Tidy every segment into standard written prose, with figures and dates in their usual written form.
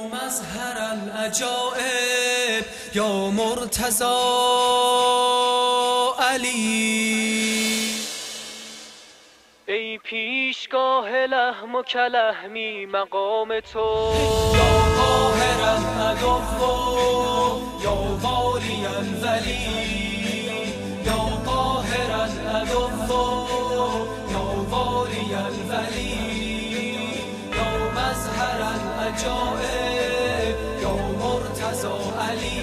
مظهر العجائب یا مرتضی علی. ای پیشگاه لحم و کلحمی مقام تو، یا قاهر العدو یا والی الولی، یا قاهر العدو یا والی الولی، یا مظهر العجائب یا مرتضی علی،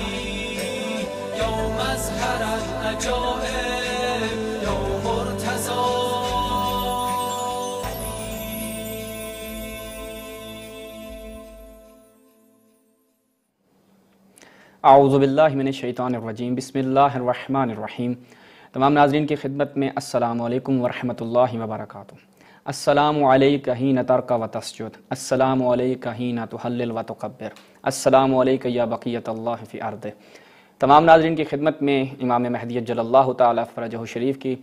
یا مظهر العجائب یا مرتضی. اعوذ باللہ من الشیطان الرجیم. بسم اللہ الرحمن الرحیم. تمام ناظرین کی خدمت میں السلام علیکم ورحمۃ اللہ وبرکاتہ. السلام علیکہ حین ترکع و تسجد، السلام علیکہ حین تحلل و تکبر، السلام علیکہ یا بقیۃ اللہ فی ارضہ. تمام ناظرین کی خدمت میں امام مہدی اجل اللہ تعالی فرجہ شریف کی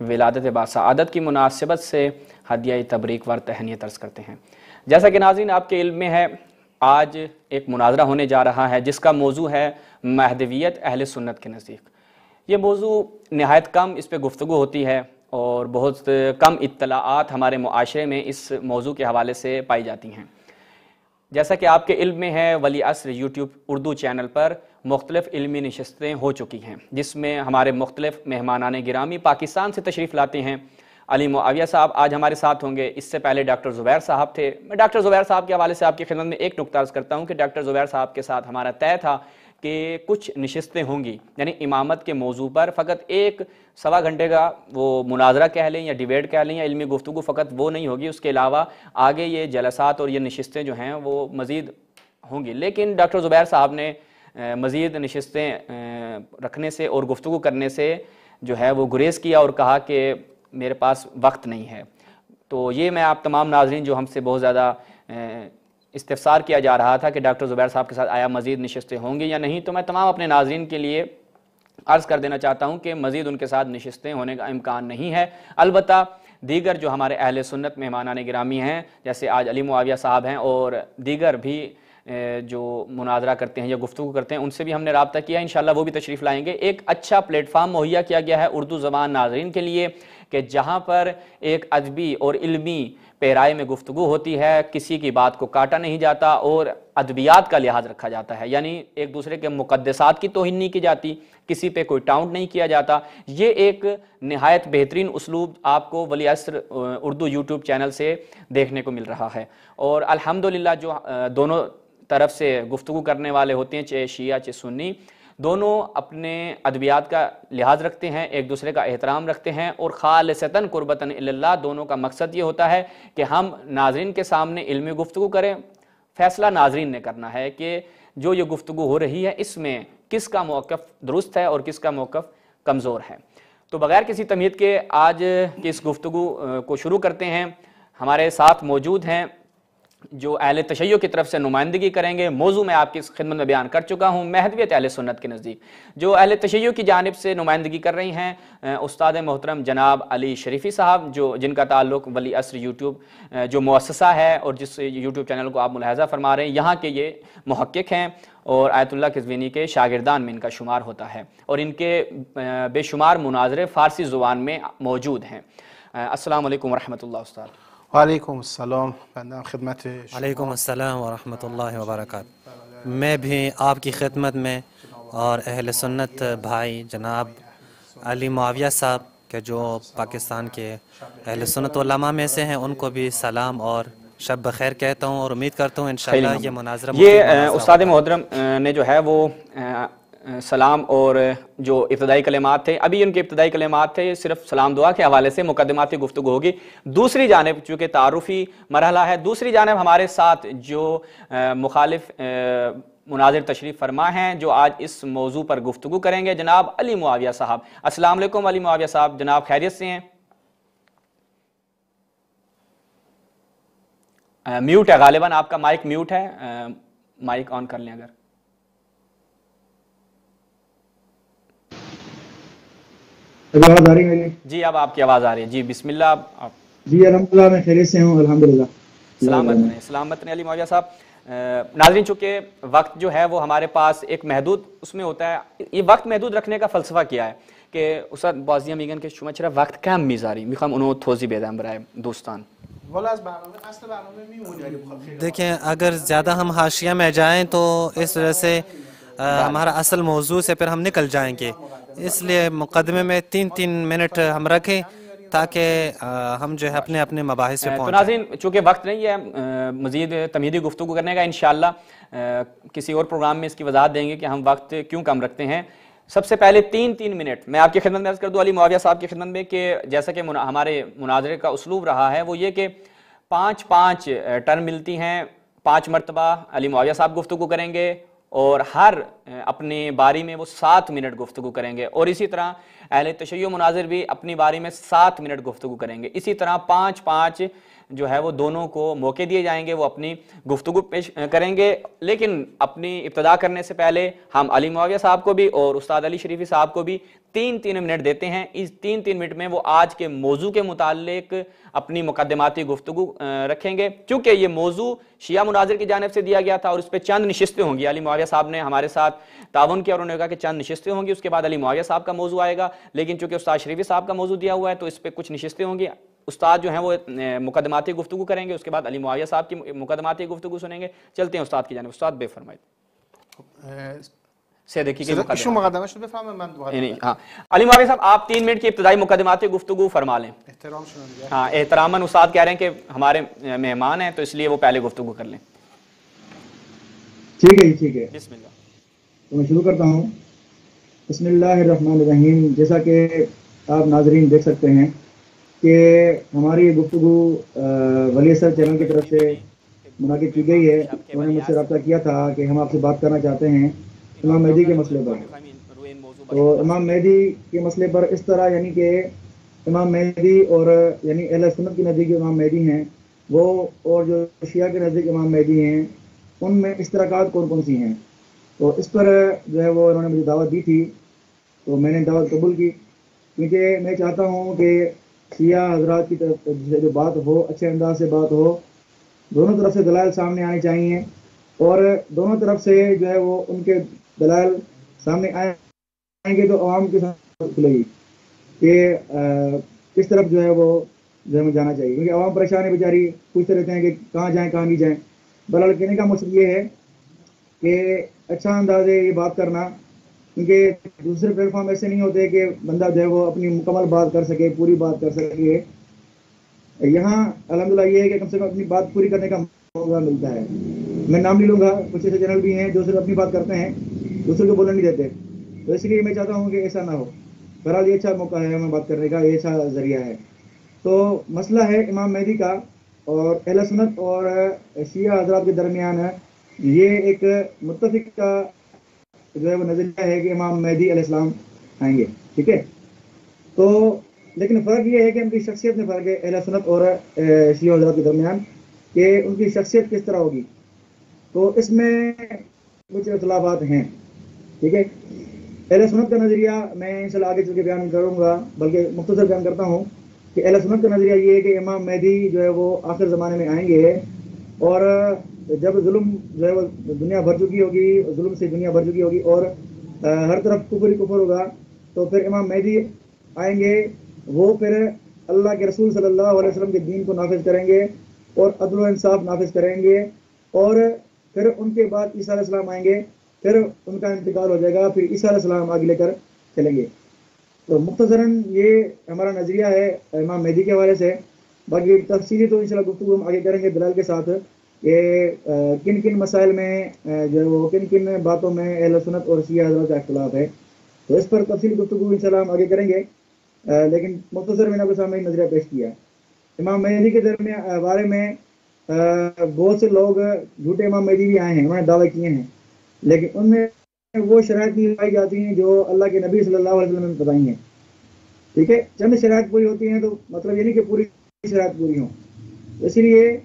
ولادت باسعادت کی مناسبت سے ہدیہ تبریک ور تہنیت عرض کرتے ہیں. جیسا کہ ناظرین آپ کے علم میں ہے، آج ایک مناظرہ ہونے جا رہا ہے جس کا موضوع ہے مہدویت اہل سنت کے نزدیک. یہ موضوع نہایت کم اس پہ گفتگو ہوتی ہے اور بہت کم اطلاعات ہمارے معاشرے میں اس موضوع کے حوالے سے پائی جاتی ہیں. جیسا کہ آپ کے علم میں ہے، ولی عصر یوٹیوب اردو چینل پر مختلف علمی نشستیں ہو چکی ہیں جس میں ہمارے مختلف مہمانان گرامی پاکستان سے تشریف لاتے ہیں. علی معاویہ صاحب آج ہمارے ساتھ ہوں گے. اس سے پہلے ڈاکٹر زبیر صاحب تھے. میں ڈاکٹر زبیر صاحب کے حوالے سے آپ کی خدمت میں ایک نکتہ عرض کرتا ہوں کہ ڈاکٹر زبیر صاحب کے ساتھ ہمارا طے تھا کہ کچھ نشستیں ہوں گی، یعنی امامت کے موضوع پر فقط ایک سوا گھنٹے کا وہ مناظرہ کہہ لیں یا ڈیبیٹ کہہ لیں یا علمی گفتگو، فقط وہ نہیں ہوگی. اس کے علاوہ آگے یہ جلسات اور یہ نشستیں جو ہیں وہ مزید ہوں گی. لیکن ڈاکٹر زبیر صاحب نے مزید نشستیں رکھنے سے اور گفتگو کرنے سے جو ہے وہ گریز کیا اور کہا کہ میرے پاس وقت نہیں ہے. تو یہ میں آپ تمام ناظرین جو ہم سے بہت زیادہ استفسار کیا جا رہا تھا کہ ڈاکٹر زبیر صاحب کے ساتھ آیا مزید نشستیں ہوں گی یا نہیں، تو میں تمام اپنے ناظرین کے لیے عرض کر دینا چاہتا ہوں کہ مزید ان کے ساتھ نشستیں ہونے کا امکان نہیں ہے. البتہ دیگر جو ہمارے اہل سنت مہمانان گرامی ہیں، جیسے آج علی معاویہ صاحب ہیں اور دیگر بھی جو مناظرہ کرتے ہیں یا گفتگو کرتے ہیں، ان سے بھی ہم نے رابطہ کیا. انشاءاللہ وہ بھی تشریف لائیں گے. ایک اچھا پلیٹ فارم مہیا کیا گیا ہے اردو زبان ناظرین کے لیے کہ جہاں پر ایک ادبی اور علمی پیرائے میں گفتگو ہوتی ہے، کسی کی بات کو کاٹا نہیں جاتا اور ادبیات کا لحاظ رکھا جاتا ہے، یعنی ایک دوسرے کے مقدسات کی توہین نہیں کی جاتی، کسی پہ کوئی ٹاؤنٹ نہیں کیا جاتا. یہ ایک نہایت بہترین اسلوب آپ کو ولی عصر اردو یوٹیوب چینل سے دیکھنے کو مل رہا ہے. اور الحمدللہ جو دونوں طرف سے گفتگو کرنے والے ہوتے ہیں، چاہے شیعہ چاہے سنی، دونوں اپنے ادبیات کا لحاظ رکھتے ہیں، ایک دوسرے کا احترام رکھتے ہیں اور خالصتاً قربتاً اللہ. دونوں کا مقصد یہ ہوتا ہے کہ ہم ناظرین کے سامنے علمی گفتگو کریں. فیصلہ ناظرین نے کرنا ہے کہ جو یہ گفتگو ہو رہی ہے اس میں کس کا موقف درست ہے اور کس کا موقف کمزور ہے. تو بغیر کسی تمہید کے آج کی اس گفتگو کو شروع کرتے ہیں. ہمارے ساتھ موجود ہیں جو اہل تشیع کی طرف سے نمائندگی کریں گے. موضوع میں آپ کی خدمت میں بیان کر چکا ہوں، مہدویت اہل سنت کے نزدیک. جو اہل تشیع کی جانب سے نمائندگی کر رہی ہیں استاد محترم جناب علی شریفی صاحب، جن کا تعلق ولی عصر یوٹیوب جو مؤسسہ ہے اور جس یوٹیوب چینل کو آپ ملاحظہ فرما رہے ہیں، یہاں کے یہ محقق ہیں اور آیت اللہ قزوینی کے شاگردان میں ان کا شمار ہوتا ہے اور ان کے بے شمار مناظرے فارسی زبان میں موجود ہیں. السلام علیکم ورحمۃ اللہ استاد. وعلیکم السلام. خدمت وعلیکم السلام ورحمۃ اللہ وبرکاتہ. میں بھی آپ کی خدمت میں اور اہل سنت بھائی جناب علی معاویہ صاحب کے جو پاکستان کے اہل سنت علماء میں سے ہیں، ان کو بھی سلام اور شب بخیر کہتا ہوں اور امید کرتا ہوں انشاءاللہ یہ مناظرہ استاد محترم نے جو ہے وہ سلام اور جو ابتدائی کلمات تھے، ابھی ان کے ابتدائی کلمات تھے، صرف سلام دعا کے حوالے سے مقدماتی گفتگو ہوگی. دوسری جانب چونکہ تعارفی مرحلہ ہے، دوسری جانب ہمارے ساتھ جو مخالف مناظر تشریف فرما ہیں جو آج اس موضوع پر گفتگو کریں گے، جناب علی معاویہ صاحب. السلام علیکم علی معاویہ صاحب. جناب خیریت سے ہیں؟ میوٹ ہے غالباً آپ کا مائک میوٹ ہے، مائک آن کر لیں اگر. آواز آ رہی ہے میری؟ جی اب آپ کی آواز آ رہی ہے. جی بسم اللہ. آپ جی الحمدللہ میں خیریت سے ہوں الحمدللہ. سلامت رہیں علی معاویہ صاحب. ناظرین چونکہ وقت جو ہے وہ ہمارے پاس ایک محدود اس میں ہوتا ہے، یہ وقت محدود رکھنے کا فلسفہ کیا ہے کہ استاد بازی میگن که شما چرا وقت کم میذاری؟ میخوام اونو توضیح بدم برای دوستان. والا از برنامه اصل برنامه میمونی ولی بخواد خیلی دیکھیں اگر زیادہ ہم حاشیہ میں جائیں تو اس وجہ سے ہمارا اصل موضوع سے پھر ہم نکل جائیں گے، اس لیے مقدمے میں 3 منٹ ہم رکھیں تاکہ ہم جو ہے اپنے اپنے مباحث پہ تو پہنچ ناظرین چونکہ وقت نہیں ہے مزید تمہیدی گفتگو کرنے کا، انشاءاللہ کسی اور پروگرام میں اس کی وضاحت دیں گے کہ ہم وقت کیوں کم رکھتے ہیں. سب سے پہلے 3 منٹ میں آپ کی خدمت میں عرض کر دوں علی معاویہ صاحب کی خدمت میں کہ جیسا کہ ہمارے مناظرے کا اسلوب رہا ہے وہ یہ کہ 5 ٹرم ملتی ہیں، 5 مرتبہ علی معاویہ صاحب گفتگو کریں گے اور ہر اپنی باری میں وہ 7 منٹ گفتگو کریں گے، اور اسی طرح اہل تشیع مناظر بھی اپنی باری میں 7 منٹ گفتگو کریں گے. اسی طرح 5 جو ہے وہ دونوں کو موقع دیے جائیں گے، وہ اپنی گفتگو پیش کریں گے. لیکن اپنی ابتدا کرنے سے پہلے ہم علی معاویہ صاحب کو بھی اور استاد علی شریفی صاحب کو بھی 3 منٹ دیتے ہیں. اس 3 منٹ میں وہ آج کے موضوع کے متعلق اپنی مقدماتی گفتگو رکھیں گے. چونکہ یہ موضوع شیعہ مناظر کی جانب سے دیا گیا تھا اور اس پہ چند نشستیں ہوں گی. علی معاویہ صاحب نے ہمارے ساتھ تعاون کیا اور انہوں نے کہا کہ چند نشستیں ہوں گی، اس کے بعد علی معاویہ صاحب کا موضوع آئے گا. لیکن چونکہ استاد شریفی صاحب کا موضوع دیا ہوا ہے تو اس پہ کچھ نشستیں ہوں گی. استاد جو ہیں وہ مقدماتی گفتگو کریں گے، اس کے بعد علی معاویہ صاحب کی مقدماتی گفتگو سنیں گے. چلتے ہیں استاد کی جانب. استاد بے فرمائیے. صدیقی کے ایشون مقدمه‌اش رو بفهمه من یعنی ہاں علی معاویہ صاحب آپ 3 منٹ کی ابتدائی مقدماتی گفتگو فرما لیں. احترامشون رو نگه ہاں احتراماً استاد کہہ رہے ہیں کہ ہمارے مہمان ہیں تو اس لیے وہ پہلے گفتگو کر لیں. ٹھیک ہے جی ٹھیک ہے. بسم اللہ. تو میں شروع کرتا ہوں. بسم اللہ الرحمن الرحیم. جیسا کہ آپ ناظرین دیکھ سکتے ہیں کہ ہماری یہ گفتگو ولی اثر چینل کی طرف سے منعقد کی گئی ہے. انہوں نے مجھ سے رابطہ کیا تھا کہ ہم آپ سے بات کرنا چاہتے ہیں امام مہدی کے مسئلے پر. تو امام مہدی کے مسئلے پر اس طرح یعنی کہ امام مہدی اور یعنی اہل سنت کے نزدیک جو امام مہدی ہیں وہ اور جو شیعہ کے نزدیک امام مہدی ہیں ان میں اشتراکات کون کون سی ہیں. تو اس پر جو ہے وہ انہوں نے مجھے دعوت دی تھی تو میں نے دعوت قبول کی، کیونکہ میں چاہتا ہوں کہ شیعہ حضرات کی طرف سے جو بات ہو اچھے انداز سے بات ہو، دونوں طرف سے دلائل سامنے آنے چاہیے اور دونوں طرف سے جو ہے وہ ان کے دلائل سامنے آئیں گے تو عوام کے سامنے کھلے گی کہ کس طرف جو ہے وہ ہمیں جانا چاہیے. کیونکہ عوام پریشان ہے بیچاری، پوچھتے رہتے ہیں کہ کہاں جائیں کہاں نہیں جائیں. بہرحال کہنے کا مقصد یہ ہے کہ اچھا انداز ہے یہ بات کرنا، کیونکہ دوسرے پلیٹ فارم ایسے نہیں ہوتے کہ بندہ جو ہے وہ اپنی مکمل بات کر سکے، پوری بات کر سکے. یہاں الحمدللہ یہ ہے کہ کم سے کم اپنی بات پوری کرنے کا موقع ملتا ہے. میں نام نہیں لوں گا، کچھ ایسے چینل بھی ہیں جو صرف اپنی بات کرتے ہیں، دوسرے کو بولنے نہیں دیتے. تو اس لیے میں چاہتا ہوں کہ ایسا نہ ہو. بہرحال یہ اچھا موقع ہے ہمیں بات کرنے کا، یہ اچھا ذریعہ ہے. تو مسئلہ ہے امام مہدی کا اور اہل سنت اور شیعہ حضرات کے درمیان یہ ایک متفق کا جو ہے وہ نظریہ ہے کہ امام مہدی علیہ السلام آئیں گے. ٹھیک ہے. تو لیکن فرق یہ ہے کہ ان کی شخصیت میں فرق ہے اہل سنت اور شیعہ حضرات کے درمیان کہ ان کی شخصیت کس طرح ہوگی. تو اس میں کچھ اختلافات ہیں. ٹھیک ہے. اہل سنت کا نظریہ میں انشاءاللہ آگے چل کے بیان کروں گا، بلکہ مختصر بیان کرتا ہوں کہ اہل سنت کا نظریہ یہ ہے کہ امام مہدی جو ہے وہ آخر زمانے میں آئیں گے اور جب ظلم جو ہے وہ دنیا بھر چکی ہوگی، ظلم سے دنیا بھر چکی ہوگی اور ہر طرف کفر ہی کفر ہوگا، تو پھر امام مہدی آئیں گے. وہ پھر اللہ کے رسول صلی اللہ علیہ وسلم کے دین کو نافذ کریں گے اور عدل و انصاف نافذ کریں گے. اور پھر ان کے بعد عیسیٰ علیہ السلام آئیں گے، پھر ان کا انتقال ہو جائے گا، پھر عیسیٰ علیہ السلام آگے لے کر چلیں گے. تو مختصراً یہ ہمارا نظریہ ہے امام مہدی کے حوالے سے. باقی تفصیلی تو انشاءاللہ گفتگو ہم آگے کریں گے دلائل کے ساتھ کہ کن کن مسائل میں جو ہے وہ کن کن باتوں میں اہل سنت اور شیعہ حضرات کا اختلاف ہے. تو اس پر تفصیلی گفتگو انشاءاللہ ہم آگے کریں گے. لیکن مختصر میں نے آپ کے سامنے نظریہ پیش کیا. امام مہدی کے بارے میں بہت سے لوگ جھوٹے امام مہدی بھی آئے ہیں، انہوں نے دعوے کیے ہیں، لیکن ان میں وہ شرائط نہیں پائی جاتی ہیں جو اللہ کے نبی صلی اللہ علیہ وسلم نے بتائی ہیں. ٹھیک ہے. چند شرائط پوری ہوتی ہیں تو مطلب یہ نہیں کہ پوری شرائط پوری ہوں. اسی لیے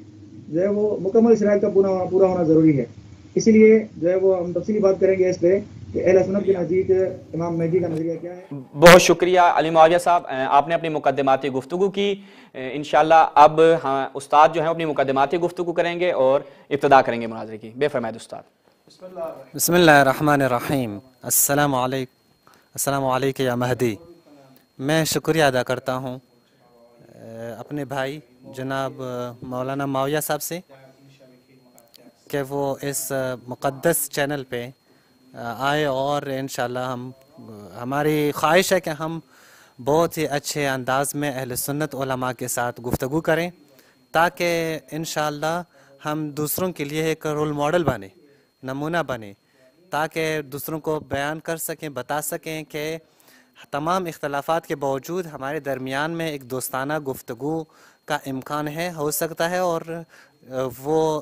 جو ہے وہ مکمل شرائط کا پورا ہونا ضروری ہے. اسی لیے جو ہے وہ ہم تفصیلی بات کریں گے اس پہ کہ اہل سنت کے نزدیک امام مہدی کا نظریہ کیا ہے؟ بہت شکریہ علی معاویہ صاحب، آپ نے اپنی مقدماتی گفتگو کی۔ انشاءاللہ اب استاد جو ہیں اپنی مقدماتی گفتگو کریں گے اور ابتدا کریں گے مناظرے کی۔ بے فرمائید استاد۔ بسم اللہ الرحمن الرحیم۔ السلام علیکم یا مہدی۔ میں شکریہ ادا کرتا ہوں اپنے بھائی جناب مولانا معاویہ صاحب سے کہ وہ اس مقدس چینل پہ آئے، اور انشاءاللہ ہماری خواہش ہے کہ ہم بہت ہی اچھے انداز میں اہل سنت علماء کے ساتھ گفتگو کریں، تاکہ انشاءاللہ ہم دوسروں کے لیے ایک رول ماڈل بنے، نمونہ بنے، تاکہ دوسروں کو بیان کر سکیں، بتا سکیں کہ تمام اختلافات کے باوجود ہمارے درمیان میں ایک دوستانہ گفتگو کا امکان ہے، ہو سکتا ہے، اور وہ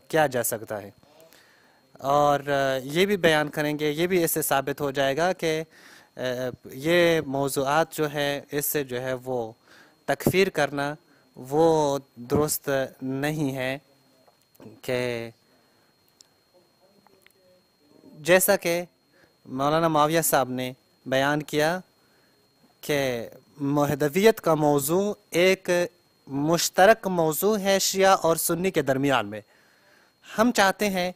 کیا جا سکتا ہے۔ اور یہ بھی بیان کریں گے، یہ بھی اس سے ثابت ہو جائے گا کہ یہ موضوعات جو ہے اس سے جو ہے وہ تکفیر کرنا وہ درست نہیں ہے، کہ جیسا کہ مولانا معاویہ صاحب نے بیان کیا کہ مہدویت کا موضوع ایک مشترک موضوع ہے شیعہ اور سنی کے درمیان میں۔ ہم چاہتے ہیں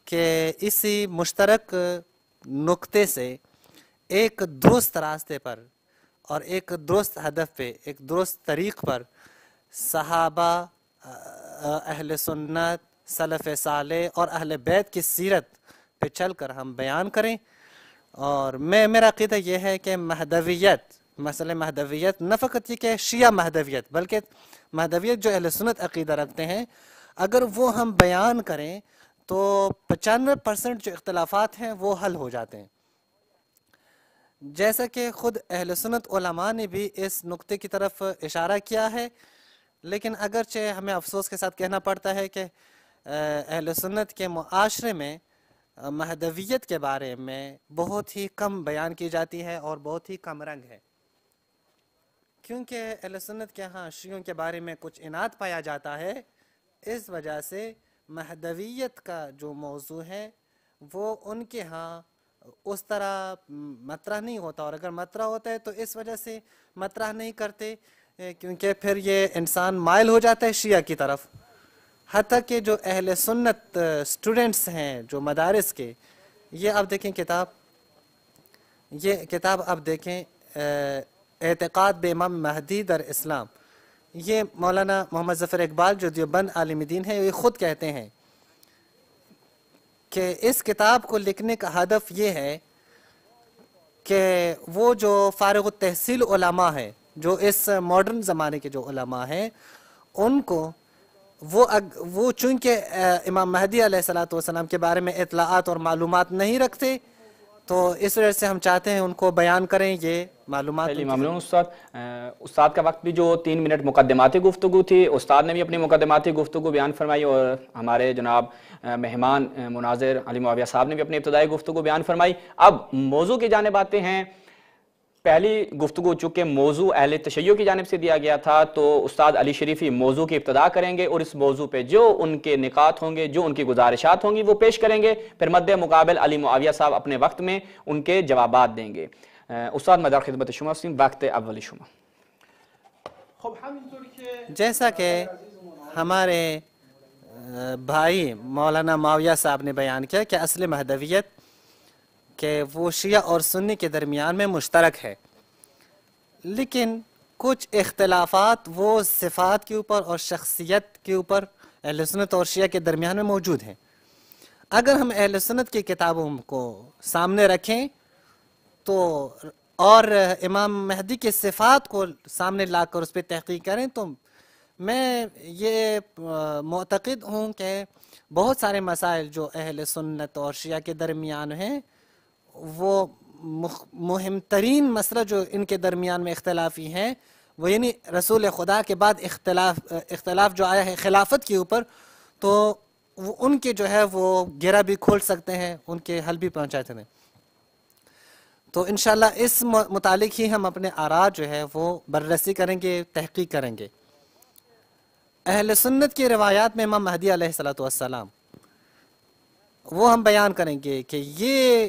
کہ اسی مشترک نقطے سے ایک درست راستے پر اور ایک درست ہدف پہ، ایک درست طریق پر صحابہ، اہل سنت، سلف صالح اور اہل بیت کی سیرت پہ چل کر ہم بیان کریں۔ اور میرا عقیدہ یہ ہے کہ مہدویت، مسئلہ مہدویت نہ فقط یہ کہ شیعہ مہدویت، بلکہ مہدویت جو اہل سنت عقیدہ رکھتے ہیں، اگر وہ ہم بیان کریں تو 95% جو اختلافات ہیں وہ حل ہو جاتے ہیں۔ جیسا کہ خود اہل سنت علماء نے بھی اس نقطے کی طرف اشارہ کیا ہے، لیکن اگرچہ ہمیں افسوس کے ساتھ کہنا پڑتا ہے کہ اہل سنت کے معاشرے میں مہدویت کے بارے میں بہت ہی کم بیان کی جاتی ہے اور بہت ہی کم رنگ ہے، کیونکہ اہل سنت کے ہاں شیعوں کے بارے میں کچھ عناد پایا جاتا ہے۔ اس وجہ سے مہدویت کا جو موضوع ہے وہ ان کے ہاں اس طرح مطرح نہیں ہوتا، اور اگر مطرح ہوتا ہے تو اس وجہ سے مطرح نہیں کرتے، کیونکہ پھر یہ انسان مائل ہو جاتا ہے شیعہ کی طرف۔ حتیٰ کہ جو اہل سنت اسٹوڈنٹس ہیں جو مدارس کے، یہ آپ دیکھیں یہ کتاب آپ دیکھیں اعتقاد بے امام مہدی در اسلام، یہ مولانا محمد ظفر اقبال جو دیوبند عالم دین ہے، یہ خود کہتے ہیں کہ اس کتاب کو لکھنے کا ہدف یہ ہے کہ وہ جو فارغ التحصیل علماء ہیں، جو اس ماڈرن زمانے کے جو علماء ہیں، ان کو وہ چونکہ امام مہدی علیہ السلام کے بارے میں اطلاعات اور معلومات نہیں رکھتے، تو اس وجہ سے ہم چاہتے ہیں ان کو بیان کریں یہ معلومات۔ ممنون استاد کا وقت بھی جو 3 منٹ مقدماتی گفتگو تھی، استاد نے بھی اپنی مقدماتی گفتگو بیان فرمائی، اور ہمارے جناب مہمان مناظر علی معاویہ صاحب نے بھی اپنی ابتدائی گفتگو بیان فرمائی۔ اب موضوع کی جانب آتے ہیں۔ پہلی گفتگو چونکہ موضوع اہل تشیع کی جانب سے دیا گیا تھا، تو استاد علی شریفی موضوع کی ابتدا کریں گے، اور اس موضوع پہ جو ان کے نکات ہوں گے، جو ان کی گزارشات ہوں گی، وہ پیش کریں گے۔ پھر مد مقابل علی معاویہ صاحب اپنے وقت میں ان کے جوابات دیں گے۔ استاد مدار خدمت شما ہستیم، وقت اولی شما۔ جیسا کہ ہمارے بھائی مولانا معاویہ صاحب نے بیان کیا کہ اصل مہدویت کہ وہ شیعہ اور سنی کے درمیان میں مشترک ہے، لیکن کچھ اختلافات وہ صفات کے اوپر اور شخصیت کے اوپر اہل سنت اور شیعہ کے درمیان میں موجود ہیں۔ اگر ہم اہل سنت کی کتابوں کو سامنے رکھیں تو اور امام مہدی کے صفات کو سامنے لا کر اس پہ تحقیق کریں، تو میں یہ معتقد ہوں کہ بہت سارے مسائل جو اہل سنت اور شیعہ کے درمیان ہیں، وہ مہم ترین مسئلہ جو ان کے درمیان میں اختلافی ہیں، وہ یعنی رسول خدا کے بعد اختلاف جو آیا ہے خلافت کے اوپر، تو وہ ان کے جو ہے وہ گرہ بھی کھول سکتے ہیں، ان کے حل بھی پہنچاتے ہیں۔ تو انشاءاللہ اس متعلق ہی ہم اپنے آراء جو ہے وہ بررسی کریں گے، تحقیق کریں گے۔ اہل سنت کی روایات میں امام مہدی علیہ السلام وہ ہم بیان کریں گے کہ یہ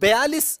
42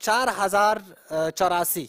4084,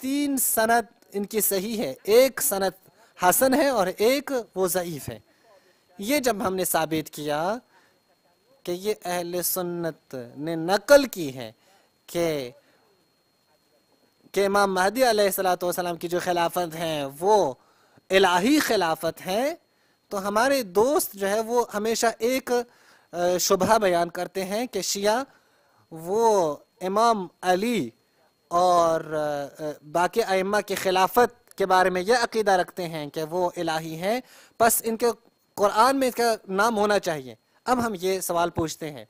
3 سند ان کی صحیح ہے، ایک سند حسن ہے اور ایک وہ ضعیف ہے۔ یہ جب ہم نے ثابت کیا کہ یہ اہل سنت نے نقل کی ہے کہ امام مہدی علیہ السلام کی جو خلافت ہیں وہ الہی خلافت ہیں، تو ہمارے دوست جو ہے وہ ہمیشہ ایک شبہ بیان کرتے ہیں کہ شیعہ وہ امام علی اور باقی ائمہ کی خلافت کے بارے میں یہ عقیدہ رکھتے ہیں کہ وہ الہی ہیں، پس ان کے قرآن میں اس کا نام ہونا چاہیے۔ اب ہم یہ سوال پوچھتے ہیں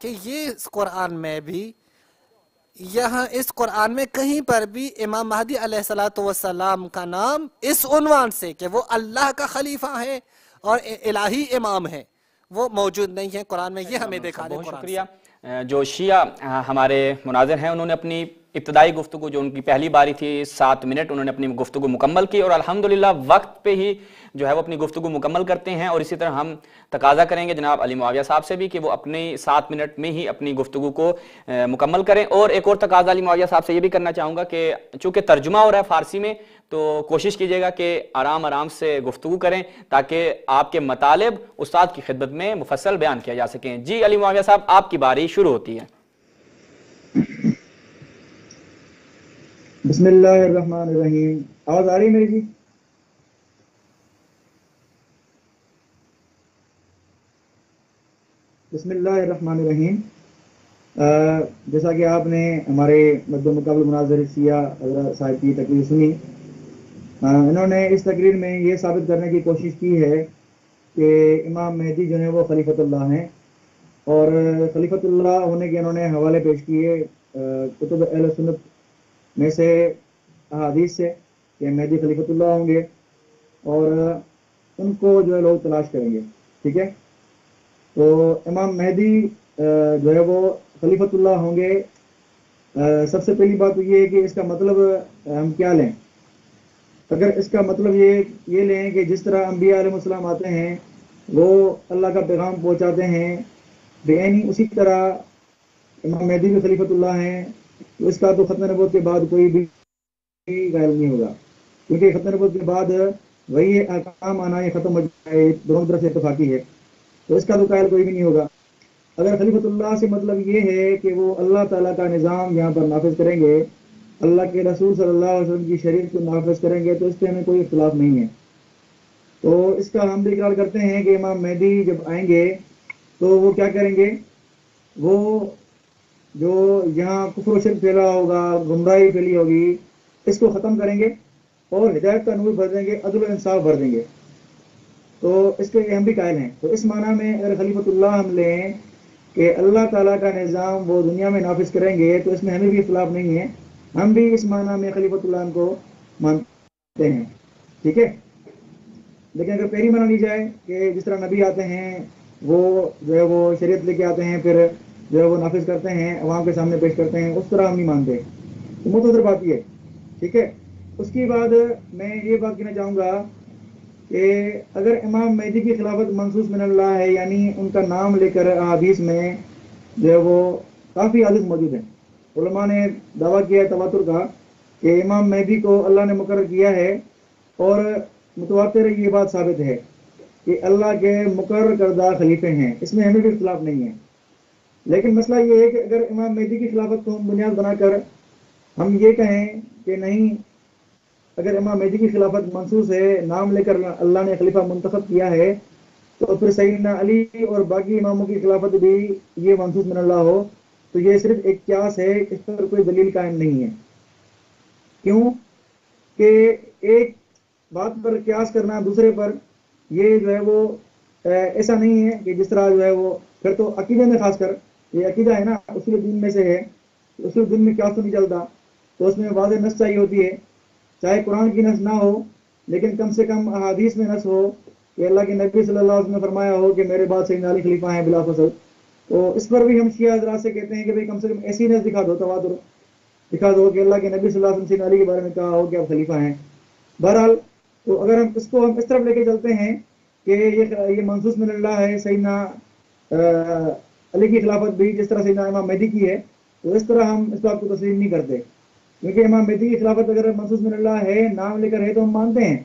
کہ یہ قرآن میں بھی، یہاں اس قرآن میں کہیں پر بھی امام مہدی علیہ السلام کا نام اس عنوان سے کہ وہ اللہ کا خلیفہ ہے اور الہی امام ہے وہ موجود نہیں ہے قرآن میں، یہ ہمیں دکھا دیں۔ بہت شکریہ۔ جو شیعہ ہمارے مناظر ہیں انہوں نے اپنی ابتدائی گفتگو، جو ان کی پہلی باری تھی 7 منٹ، انہوں نے اپنی گفتگو مکمل کی اور الحمدللہ وقت پہ ہی جو ہے وہ اپنی گفتگو مکمل کرتے ہیں، اور اسی طرح ہم تقاضا کریں گے جناب علی معاویہ صاحب سے بھی کہ وہ اپنی 7 منٹ میں ہی اپنی گفتگو کو مکمل کریں۔ اور ایک اور تقاضا علی معاویہ صاحب سے یہ بھی کرنا چاہوں گا کہ چونکہ ترجمہ ہو رہا ہے فارسی میں، تو کوشش کیجئے گا کہ آرام سے گفتگو کریں تاکہ آپ کے مطالب استاد کی خدمت میں مفصل بیان کیا جا سکیں۔ جی علی معاویہ صاحب، آپ کی باری شروع ہوتی ہے۔ بسم اللہ الرحمن الرحیم۔ آواز آ رہی ہے میری جی؟ بسم اللہ الرحمن الرحیم۔ جیسا کہ آپ نے ہمارے مد مقابل مناظر سیاہ حضرت صاحب کی تقریر سنی، انہوں نے اس تقریر میں یہ ثابت کرنے کی کوشش کی ہے کہ امام مہدی جو ہیں وہ خلیفۃ اللہ ہیں، اور خلیفۃ اللہ ہونے کے انہوں نے حوالے پیش کیے کتب اہل سنت میں سے، احادیث سے، کہ مہدی خلیفۃ اللہ ہوں گے اور ان کو جو ہے لوگ تلاش کریں گے۔ ٹھیک ہے، تو امام مہدی جو ہے وہ خلیفۃ اللہ ہوں گے۔ سب سے پہلی بات تو یہ ہے کہ اس کا مطلب ہم کیا لیں۔ اگر اس کا مطلب یہ لیں کہ جس طرح انبیاء علیہ السلام آتے ہیں وہ اللہ کا پیغام پہنچاتے ہیں، بےعینی اسی طرح امام مہدی بھی خلیفۃ اللہ ہیں، تو اس کا تو ختم نبوت کے بعد کوئی بھی غائب نہیں ہوگا، کیونکہ ختم نبوت کے بعد وہی احکام آنا یہ ختم ہو جائے، دونوں طرف سے اتفاقی ہے، تو اس کا تو قائل کوئی بھی نہیں ہوگا۔ اگر خلیفۃ اللہ سے مطلب یہ ہے کہ وہ اللہ تعالیٰ کا نظام یہاں پر نافذ کریں گے، اللہ کے رسول صلی اللہ علیہ وسلم کی شریعت کو نافذ کریں گے، تو اس پہ ہمیں کوئی اختلاف نہیں ہے۔ تو اس کا ہم بھی اقرار کرتے ہیں کہ امام مہدی جب آئیں گے تو وہ کیا کریں گے، وہ جو یہاں کفر و شرک پھیلا ہوگا، گمراہی پھیلی ہوگی، اس کو ختم کریں گے اور ہدایت کا نور بھر دیں گے، عدل و انصاف بھر دیں گے۔ تو اس کے ہم بھی قائل ہیں۔ تو اس معنی میں اگر خلیفۃ اللہ ہم لیں کہ اللہ تعالیٰ کا نظام وہ دنیا میں نافذ کریں گے، تو اس میں ہمیں بھی اختلاف نہیں ہے، ہم بھی اس معنی میں خلیفۃ اللہ کو مانتے ہیں۔ ٹھیک ہے، لیکن اگر پہلی معنی لی جائے کہ جس طرح نبی آتے ہیں وہ جو ہے وہ شریعت لے کے آتے ہیں، پھر جو ہے وہ نافذ کرتے ہیں، عوام کے سامنے پیش کرتے ہیں، اس طرح ہم نہیں مانتے، تو مختصر بات یہ ہے۔ ٹھیک ہے، اس کے بعد میں یہ بات کہنا چاہوں گا کہ اگر امام مہدی کی خلافت منصوص من اللہ ہے، یعنی ان کا نام لے کر احادیث میں جو ہے وہ کافی حدیث موجود ہیں، علماء نے دعویٰ کیا ہے تواتر کا کہ امام مہدی کو اللہ نے مقرر کیا ہے، اور متواتر یہ بات ثابت ہے کہ اللہ کے مقرر کردہ خلیفے ہیں، اس میں ہمیں بھی اختلاف نہیں ہے۔ لیکن مسئلہ یہ ہے کہ اگر امام مہدی کی خلافت کو ہم بنیاد بنا کر ہم یہ کہیں کہ نہیں، اگر امام مہدی کی خلافت منصوص ہے، نام لے کر اللہ نے خلیفہ منتخب کیا ہے، تو پھر سیدنا علی اور باقی اماموں کی خلافت بھی یہ منصوص من اللہ ہو، تو یہ صرف ایک قیاس ہے، اس پر کوئی دلیل قائم نہیں ہے۔ کیوں کہ ایک بات پر قیاس کرنا دوسرے پر، یہ جو ہے وہ ایسا نہیں ہے کہ جس طرح جو ہے وہ، پھر تو عقیدے میں خاص کر یہ عقیدہ ہے نا، اصول دین میں سے ہے، اصول دین میں قیاس تو نہیں چلتا، تو اس میں واضح نص چاہیے ہوتی ہے، چاہے قرآن کی نص نہ ہو لیکن کم سے کم احادیث میں نص ہو کہ اللہ کے نبی صلی اللہ علیہ وسلم نے فرمایا ہو کہ میرے بعد سیدنا علی خلیفہ ہیں بلا فصل۔ تو اس پر بھی ہم شیعہ حضرات سے کہتے ہیں کہ بھئی کم سے کم ایسی نص دکھا دو، تواتر دکھا دو کہ اللہ کے نبی صلی اللہ علیہ وسلم سیدنا علی کے بارے میں کہا ہو کہ آپ خلیفہ ہیں۔ بہرحال تو اگر ہم اس کو اس طرف لے کے چلتے ہیں کہ یہ منصوص من اللہ ہے، سیدنا علی کی خلافت بھی جس طرح سیدنا امام مہدی کی ہے، تو اس طرح ہم اس بات کو تسلیم نہیں کرتے۔ کیونکہ امام مہدی کی خلافت اگر منصوص من اللہ ہے، نام لے کر ہے تو ہم مانتے ہیں،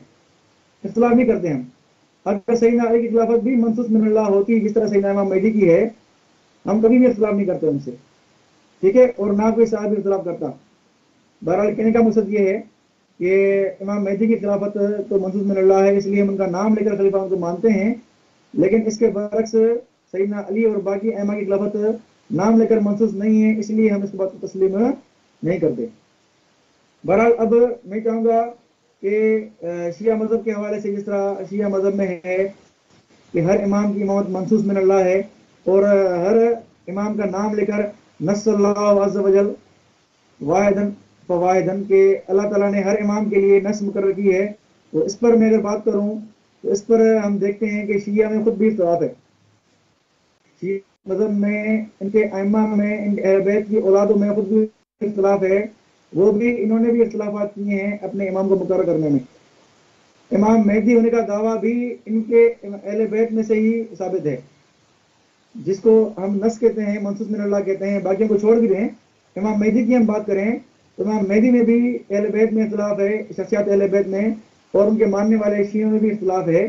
اختلاف نہیں کرتے ہم. اگر سیدنا علی کی خلافت بھی منصوص من اللہ ہوتی جس طرح سیدنا امام مہدی کی ہے، ہم کبھی بھی اختلاف نہیں کرتے ان سے، ٹھیک ہے، اور نہ کوئی صحابی اختلاف کرتا. بہرحال کہنے کا مقصد یہ ہے کہ امام مہدی کی خلافت تو منصوص من اللہ ہے، اس لیے ہم ان کا نام لے کر خلیفہ کو مانتے ہیں، لیکن اس کے برعکس سیدنا علی اور باقی ائمہ کی خلافت نام لے کر منصوص نہیں ہے، اس لیے ہم اس بات کو تسلیم نہیں کرتے. بہرحال اب میں چاہوں گا کہ شیعہ مذہب کے حوالے سے، جس طرح شیعہ مذہب میں ہے کہ ہر امام کی امامت منصوص من اللہ ہے، اور ہر امام کا نام لے کر نص اللہ عز و جل واحدن فواحدن کہ اللہ تعالیٰ نے ہر امام کے لیے نص مقرر کی ہے، تو اس پر میں اگر بات کروں تو اس پر ہم دیکھتے ہیں کہ شیعہ میں خود بھی اختلاف ہے. شیعہ مذہب میں ان کے ائمہ میں، ان اہل بیت کی اولادوں میں خود بھی اختلاف ہے. وہ بھی انہوں نے بھی اختلافات کیے ہیں اپنے امام کو مقرر کرنے میں. امام مہدی ہونے کا دعویٰ بھی ان کے اہل بیت میں سے ہی ثابت ہے، جس کو ہم نص کہتے ہیں، منصوص من اللہ کہتے ہیں. باقیوں کو چھوڑ بھی دیں، امام مہدی کی ہم بات کریں تو امام مہدی میں بھی اہل بیت میں اختلاف ہے، شخصیات اہل بیت میں، اور ان کے ماننے والے شیعوں میں بھی اختلاف ہے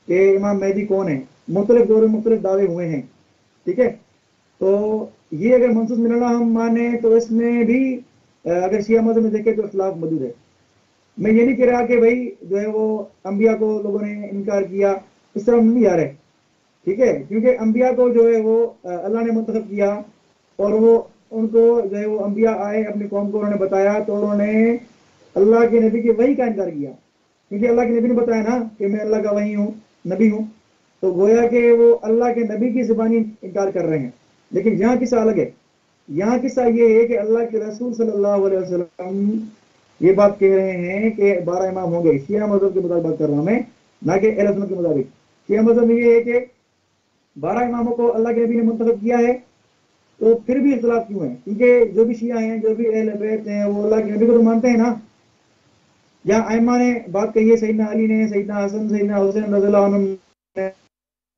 کہ امام مہدی کون ہے. مختلف دور میں مختلف دعوے ہوئے ہیں، ٹھیک ہے. تو یہ اگر منصوص من اللہ ہم مانیں تو اس میں بھی اگر شیعہ مذہب میں دیکھیں تو اختلاف موجود ہے. میں یہ نہیں کہہ رہا کہ بھائی جو ہے وہ انبیاء کو لوگوں نے انکار کیا، اس طرح ہم نہیں جا رہے، ٹھیک ہے، کیونکہ انبیاء کو جو ہے وہ اللہ نے منتخب کیا، اور وہ ان کو جو ہے وہ انبیاء آئے اپنی قوم کو، انہوں نے بتایا تو انہوں نے اللہ کے نبی کی وحی کا انکار کیا، کیونکہ اللہ کے نبی نے بتایا نا کہ میں اللہ کا وحی ہوں، نبی ہوں. تو گویا کہ وہ اللہ کے نبی کی زبانی انکار کر رہے ہیں. لیکن یہاں قصہ الگ ہے. یہاں قصہ یہ ہے کہ اللہ کے رسول صلی اللہ علیہ وسلم یہ بات کہہ رہے ہیں کہ 12 امام ہوں گے. شیعہ مذہب کے مطابق بات کر رہا ہوں میں، نہ کہ اہل سنت کے مطابق. شیعہ مذہب میں یہ ہے کہ 12 اماموں کو اللہ کے نبی نے منتخب کیا ہے. تو پھر بھی اختلاف کیوں ہے؟ کیونکہ جو بھی شیعہ ہیں، جو بھی اہل بیت ہیں، وہ اللہ کے نبی کو تو مانتے ہیں نا. یہاں ائمہ نے بات کہی ہے، سیدنا علی نے، سیدنا حسن، سیدنا حسین رضی اللہ عنہ،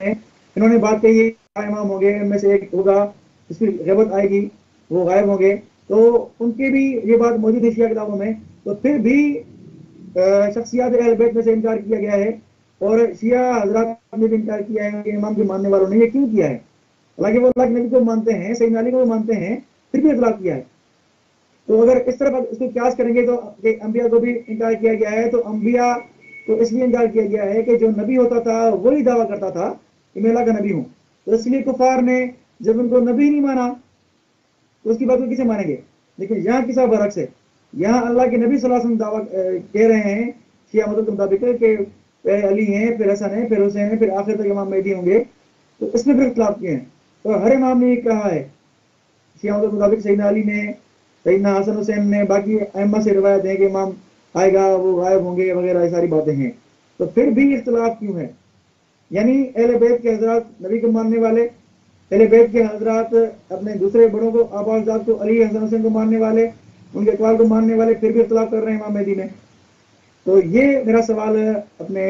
انہوں نے بات کہی ہے 12 امام ہوں گے، ان میں سے ایک ہوگا جس کی غیبت آئے گی، وہ غائب ہوں گے. تو ان کی بھی یہ بات موجود ہے شیعہ کتابوں میں. تو پھر بھی شخصیات اہل بیت میں سے انکار کیا گیا ہے، اور شیعہ حضرات نے بھی انکار کیا ہے کہ امام کے ماننے والوں نے یہ کیوں کیا ہے؟ حالانکہ وہ اللہ کے نبی کو مانتے ہیں، سیدنا علی کو بھی مانتے ہیں، پھر بھی اختلاف کیا ہے. تو اگر اس طرح اس کو قیاس کریں گے تو کہ انبیاء کو بھی انکار کیا گیا ہے، تو انبیاء کو اس لیے انکار کیا گیا ہے کہ جو نبی ہوتا تھا وہی دعویٰ کرتا تھا کہ میں اللہ کا نبی ہوں. تو اس لیے کفار نے جب ان کو نبی نہیں مانا تو اس کی بات کو کسے مانیں گے؟ لیکن یہاں کسا برعکس ہے. یہاں اللہ کے نبی صلی اللہ علیہ وسلم دعویٰ کہہ رہے ہیں شیعہ مذہب کے مطابق کہ پہلے علی ہیں، پھر حسن ہیں، پھر حسین ہیں، پھر آخر تک امام مہدی ہوں گے. تو اس میں پھر اختلاف کیے ہیں؟ تو ہر امام نے یہ کہا ہے. شیعہ مذہب کے مطابق سیدنا علی نے، سیدنا حسن حسین نے، باقی ائمہ سے روایت ہے کہ امام آئے گا، وہ غائب ہوں گے وغیرہ، یہ ساری باتیں ہیں. تو پھر بھی اختلاف کیوں ہے؟ یعنی اہل بیت کے حضرات نبی کو ماننے والے، اہل بیت کے حضرات اپنے دوسرے بڑوں کو، آبا اجداد کو، علی حسن حسین کو ماننے والے، ان کے اقوال کو ماننے والے، پھر بھی اختلاف کر رہے ہیں امام مہدی میں. تو یہ میرا سوال اپنے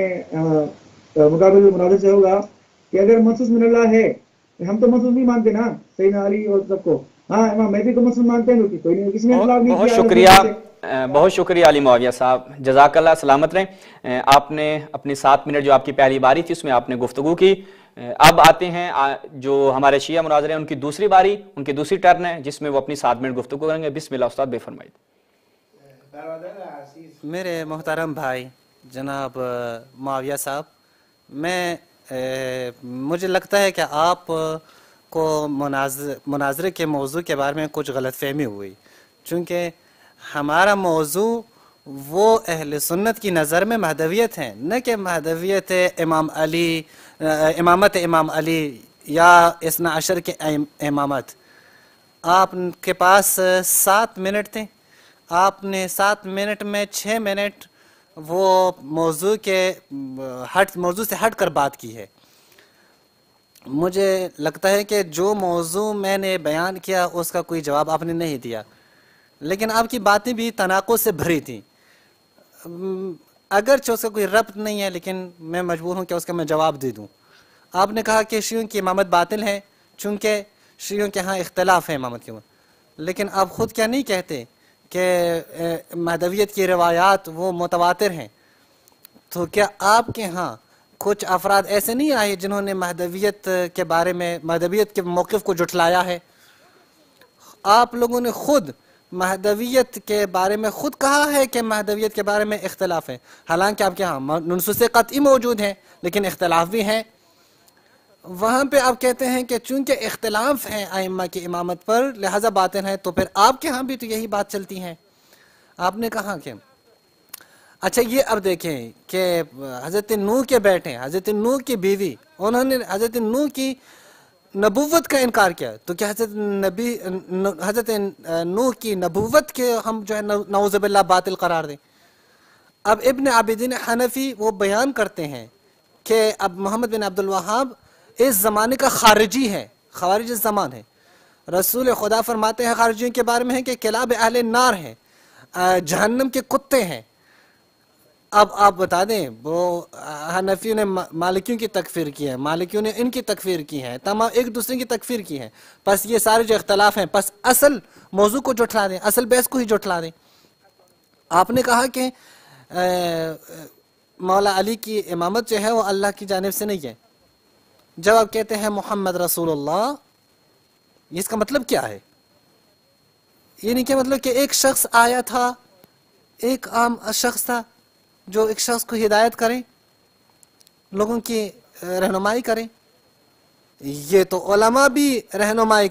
مقابل مناظر سے ہوگا کہ اگر منصوص من اللہ ہے، ہم تو منصوص نہیں مانتے نا سیدنا علی اور سب کو، ہاں امام مہدی کو منصوص مانتے ہیں، کوئی نہیں، کسی نے اختلاف نہیں کیا. بہت شکریہ علی معاویہ صاحب، جزاک اللہ، سلامت رہیں. آپ نے اپنی 7 منٹ جو آپ کی پہلی باری تھی اس میں آپ نے گفتگو کی. اب آتے ہیں جو ہمارے شیعہ مناظر ہیں، ان کی دوسری باری، ان کی دوسری ٹرن ہے جس میں وہ اپنی 7 منٹ گفتگو کریں گے. بسم اللہ استاد، بے فرمائید. میرے محترم بھائی جناب معاویہ صاحب، مجھے لگتا ہے کہ آپ کو مناظرے کے موضوع کے بارے میں کچھ غلط فہمی ہوئی، چونکہ ہمارا موضوع وہ اہل سنت کی نظر میں مہدویت ہیں، نہ کہ مہدویت امامت امام علی یا اثنا عشر کے امامت. آپ کے پاس 7 منٹ تھے، آپ نے 7 منٹ میں 6 منٹ وہ موضوع سے ہٹ کر بات کی ہے. مجھے لگتا ہے کہ جو موضوع میں نے بیان کیا اس کا کوئی جواب آپ نے نہیں دیا، لیکن آپ کی باتیں بھی تناقض سے بھری تھیں. اگرچہ اس کا کوئی ربط نہیں ہے، لیکن میں مجبور ہوں کہ اس کا میں جواب دے دوں. آپ نے کہا کہ شیعوں کی امامت باطل ہے چونکہ شیعوں کے ہاں اختلاف ہے امامت کے اوپر، لیکن آپ خود کیا نہیں کہتے کہ مہدویت کی روایات وہ متواتر ہیں، تو کیا آپ کے ہاں کچھ افراد ایسے نہیں آئے جنہوں نے مہدویت کے بارے میں، مہدویت کے موقف کو جھٹلایا ہے؟ آپ لوگوں نے خود مہدویت کے بارے میں خود کہا ہے کہ مہدویت کے بارے میں اختلاف ہے، حالانکہ آپ کے ہاں نصوص قطعی موجود ہیں لیکن اختلاف بھی ہیں۔ وہاں پہ آپ کہتے ہیں کہ چونکہ اختلاف ہیں ائمہ کی امامت پر لہذا باطل ہے، تو پھر آپ کے ہاں بھی تو یہی بات چلتی ہے۔ آپ نے کہا کہ اچھا یہ اب دیکھیں کہ حضرت نوح کے بیٹے، حضرت نوح کی بیوی، انہوں نے حضرت نوح کی نبوت کا انکار کیا، تو کیا حضرت نوح کی نبوت کے ہم جو ہے نعوذ باللہ باطل قرار دیں؟ اب ابن عابدین حنفی وہ بیان کرتے ہیں کہ اب محمد بن عبد الوہاب اس زمانے کا خارجی ہے، خوارج الزمان ہے۔ رسول خدا فرماتے ہیں خارجیوں کے بارے میں ہے کہ کلاب اہل نار ہیں، جہنم کے کتے ہیں۔ اب آپ بتا دیں، وہ حنفیوں نے مالکیوں کی تکفیر کی ہے، مالکیوں نے ان کی تکفیر کی ہے، تمام ایک دوسرے کی تکفیر کی ہے، پس یہ سارے جو اختلاف ہیں، پس اصل موضوع کو جھٹلا دیں، اصل بحث کو ہی جھٹلا دیں۔ آپ نے کہا کہ مولا علی کی امامت جو ہے وہ اللہ کی جانب سے نہیں ہے، جب آپ کہتے ہیں محمد رسول اللہ، اس کا مطلب کیا ہے؟ یہ نہیں کہ مطلب کہ ایک شخص آیا تھا، ایک عام شخص تھا جو ایک شخص کو ہدایت کریں، لوگوں کی رہنمائی کریں۔ یہ تو علماء بھی رہنمائی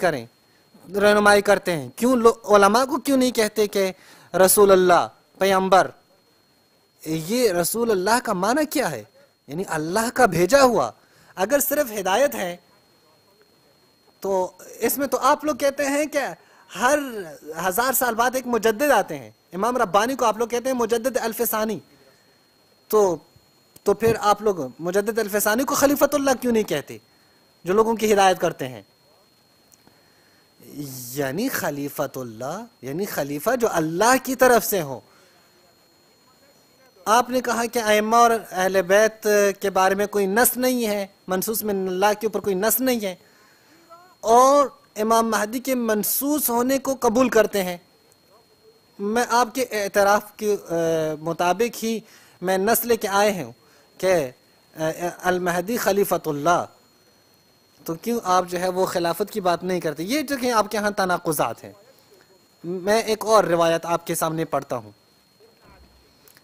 کرتے ہیں، کیوں علماء کو کیوں نہیں کہتے کہ رسول اللہ، پیغمبر؟ یہ رسول اللہ کا معنی کیا ہے؟ یعنی اللہ کا بھیجا ہوا۔ اگر صرف ہدایت ہے تو اس میں تو آپ لوگ کہتے ہیں کہ ہر 1000 سال بعد ایک مجدد آتے ہیں، امام ربانی کو آپ لوگ کہتے ہیں مجدد الف ثانی، تو پھر آپ لوگ مجدد الف ثانی کو خلیفۃ اللہ کیوں نہیں کہتے جو لوگوں کی ہدایت کرتے ہیں؟ یعنی خلیفۃ اللہ یعنی خلیفہ جو اللہ کی طرف سے ہو۔ آپ نے کہا کہ ائمہ اور اہل بیت کے بارے میں کوئی نص نہیں ہے، منصوص من اللہ کے اوپر کوئی نص نہیں ہے، اور امام مہدی کے منصوص ہونے کو قبول کرتے ہیں۔ میں آپ کے اعتراف کے مطابق ہی میں نص لے کے آئے ہوں کہ المہدی خلیفۃ اللہ، تو کیوں آپ جو ہے وہ خلافت کی بات نہیں کرتے؟ یہ جو کہ آپ کے ہاں تناقضات ہیں۔ میں ایک اور روایت آپ کے سامنے پڑھتا ہوں،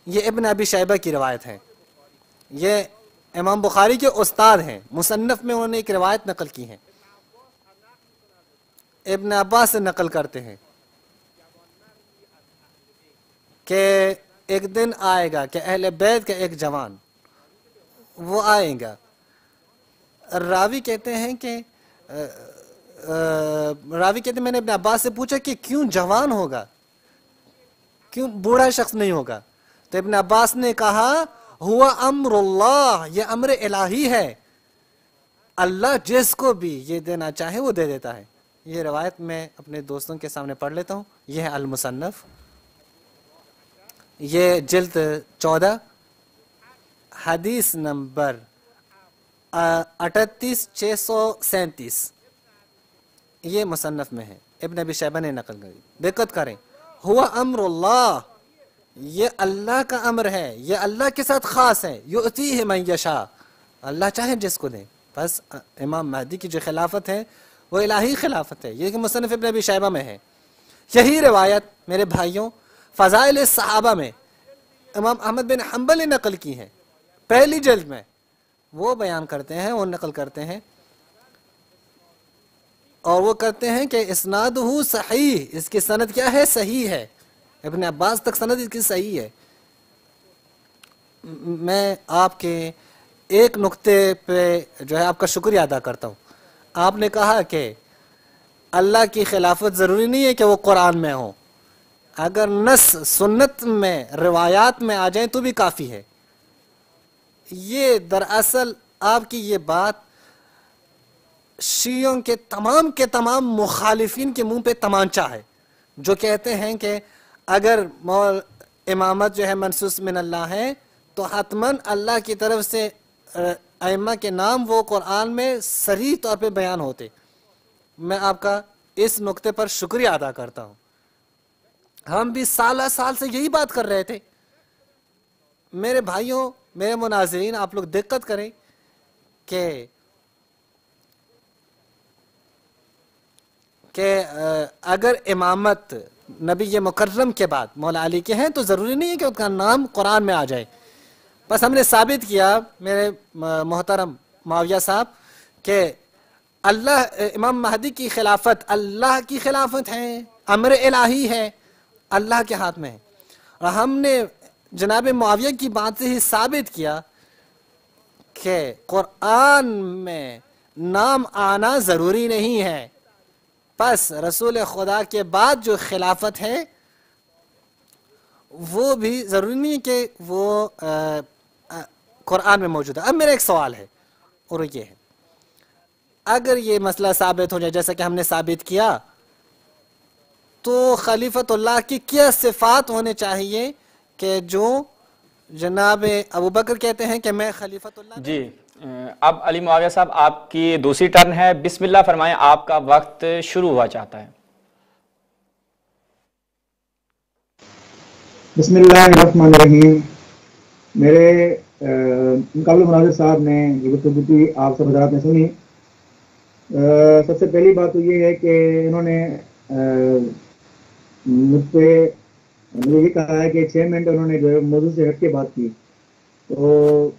یہ ابن ابی شیبہ کی روایت ہے، یہ امام بخاری کے استاد ہیں، مصنف میں انہوں نے ایک روایت نقل کی ہے، ابن عباس سے نقل کرتے ہیں کہ ایک دن آئے گا کہ اہل بیت کا ایک جوان وہ آئے گا۔ راوی کہتے ہیں میں نے ابن عباس سے پوچھا کہ کیوں جوان ہوگا، کیوں بوڑھا شخص نہیں ہوگا؟ تو ابن عباس نے کہا ہوا امر اللہ، یہ امر الہی ہے، اللہ جس کو بھی یہ دینا چاہے وہ دے دیتا ہے۔ یہ روایت میں اپنے دوستوں کے سامنے پڑھ لیتا ہوں، یہ ہے المصنف، یہ جلد 14 حدیث نمبر 38637 یہ مصنف میں ہے، ابن ابی شیبہ نے نقل کری، دقت کریں۔ ہوا امر اللہ، یہ اللہ کا امر ہے، یہ اللہ کے ساتھ خاص ہے، یؤتیہ من یشاء، اللہ چاہے جس کو دیں۔ بس امام مہدی کی جو خلافت ہے وہ الہی خلافت ہے، یہ کہ مصنف ابن ابی شیبہ میں ہے۔ یہی روایت میرے بھائیوں فضائل الصحابہ میں امام احمد بن حنبل نے نقل کی ہے، پہلی جلد میں وہ بیان کرتے ہیں، وہ نقل کرتے ہیں، اور وہ کرتے ہیں کہ اسنادہ صحیح، اس کی سند کیا ہے؟ صحیح ہے، ابن عباس تک سند اس کی صحیح ہے۔ میں آپ کے ایک نقطے پہ جو ہے آپ کا شکریہ ادا کرتا ہوں۔ آپ نے کہا کہ اللہ کی خلافت ضروری نہیں ہے کہ وہ قرآن میں ہو، اگر نص سنت میں روایات میں آ جائیں تو بھی کافی ہے۔ یہ دراصل آپ کی یہ بات شیعوں کے تمام مخالفین کے منہ پہ تمانچہ ہے، جو کہتے ہیں کہ اگر امامت جو ہے منصوص من اللہ ہے تو حتماً اللہ کی طرف سے ائمہ کے نام وہ قرآن میں صریح طور پہ بیان ہوتے۔ میں آپ کا اس نقطے پر شکریہ ادا کرتا ہوں۔ ہم بھی سالہ سال سے یہی بات کر رہے تھے۔ میرے بھائیوں، میرے مناظرین، آپ لوگ دقت کریں کہ اگر امامت نبی مکرم کے بعد مولا علی کے ہیں تو ضروری نہیں ہے کہ اس کا نام قرآن میں آ جائے۔ بس ہم نے ثابت کیا میرے محترم معاویہ صاحب کہ امام مہدی کی خلافت اللہ کی خلافت ہے، امر الہی ہے، اللہ کے ہاتھ میں ہے۔ اور ہم نے جناب معاویہ کی بات سے ہی ثابت کیا کہ قرآن میں نام آنا ضروری نہیں ہے، بس رسول خدا کے بعد جو خلافت ہے وہ بھی ضروری نہیں کہ وہ قرآن میں موجود ہے۔ اب میرا ایک سوال ہے اور یہ ہے، اگر یہ مسئلہ ثابت ہو جائے جیسا کہ ہم نے ثابت کیا، تو خلیفۃ اللہ کی کیا صفات ہونے چاہیے کہ جو جناب ابوبکر کہتے ہیں کہ میں خلیفۃ اللہ۔ جی اب علی معاویہ صاحب آپ کی دوسری ٹرن ہے، بسم اللہ فرمائیں، آپ کا وقت شروع ہوا چاہتا ہے۔ بسم اللہ الرحمن الرحیم۔ میرے مقابل مناظر صاحب نے جو گفتگو کی آپ سب حضرات نے سنی، سب سے پہلی بات تو یہ ہے کہ انہوں نے مجھ پہ مجھے یہ کہا ہے کہ 6 منٹ انہوں نے جو ہے موضوع سے ہٹ کے بات کی، تو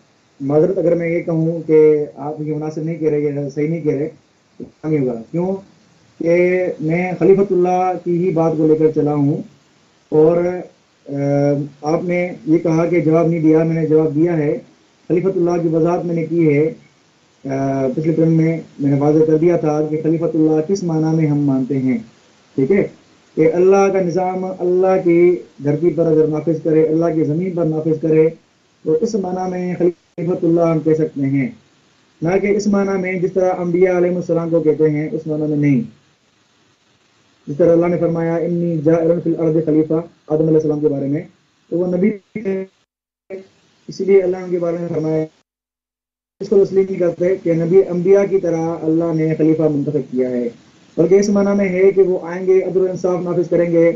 معذرت اگر میں یہ کہوں کہ آپ یہ مناسب نہیں کہہ رہے یا صحیح نہیں کہہ رہے تو نہیں ہوگا، کیوں کہ میں خلیفۃ اللہ کی ہی بات کو لے کر چلا ہوں، اور آپ نے یہ کہا کہ جواب نہیں دیا، میں نے جواب دیا ہے۔ خلیفۃ اللہ کی وضاحت میں نے کی ہے، پچھلے ٹرم میں نے واضح کر دیا تھا کہ خلیفۃ اللہ کس معنی میں ہم مانتے ہیں، ٹھیک ہے، کہ اللہ کا نظام اللہ کی دھرتی پر اگر نافذ کرے، اللہ کی زمین پر نافذ کرے، تو اس معنی میں خلیفۃ اللہ ہم کہہ سکتے ہیں، نہ کہ اس معنی میں جس طرح انبیاء علیہ السلام کو کہتے ہیں اس معنی میں نہیں۔ جس طرح اللہ نے فرمایا انی جاعل فی الارض خلیفہ آدم علیہ السلام کے بارے میں، تو وہ نبی ہے، اسی لیے اللہ نے ان کے بارے میں فرمایا اس کو تسلیم نہیں کرتے کہ نبی انبیاء کی طرح اللہ نے خلیفہ منتخب کیا ہے، بلکہ اس معنی میں ہے کہ وہ آئیں گے، عدل و انصاف نافذ کریں گے،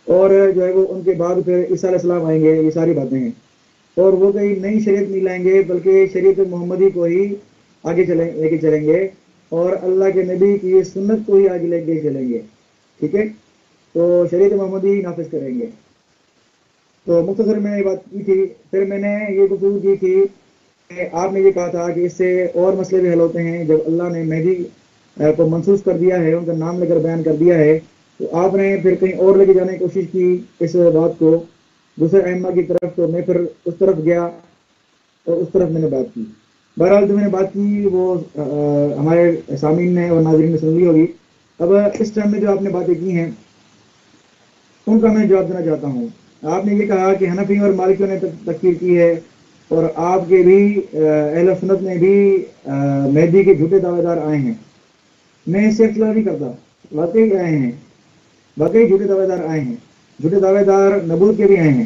اور جو ہے وہ ان کے بعد پھر عیسیٰ علیہ السلام آئیں گے، یہ ساری باتیں ہیں، اور وہ کوئی نئی شریعت نہیں لائیں گے بلکہ شریعت محمدی کو ہی آگے لے کے چلیں گے، اور اللہ کے نبی کی سنت کو ہی آگے لے کے چلیں گے، ٹھیک ہے، تو شریعت محمدی نافذ کریں گے۔ تو مختصر میں یہ بات کی تھی، پھر میں نے یہ گفتگو کی تھی کہ آپ نے یہ کہا تھا کہ اس سے اور مسئلے بھی حل ہوتے ہیں، جب اللہ نے مہدی کو منسوخ کر دیا ہے، ان کا نام لے کر بیان کر دیا ہے، تو آپ نے پھر کہیں اور لے کے جانے کی کوشش کی اس بات کو دوسرے ائمہ کی طرف، تو میں پھر اس طرف گیا اور اس طرف میں نے بات کی۔ بہرحال جو میں نے بات کی وہ ہمارے سامعین نے اور ناظرین نے سن لی ہوگی۔ اب اس ٹائم میں جو آپ نے باتیں کی ہیں ان کا میں جواب دینا چاہتا ہوں۔ آپ نے یہ کہا کہ حنفی اور مالکیوں نے تکفیر کی ہے، اور آپ کے بھی اہل سنت میں بھی مہدی کے جھوٹے دعوے دار آئے ہیں، میں اس سے اختلاف نہیں کرتا، واقعی آئے ہیں، واقعی جھوٹے دعوے دار آئے ہیں، جھوٹے دعوے دار نبوت کے بھی آئے ہیں،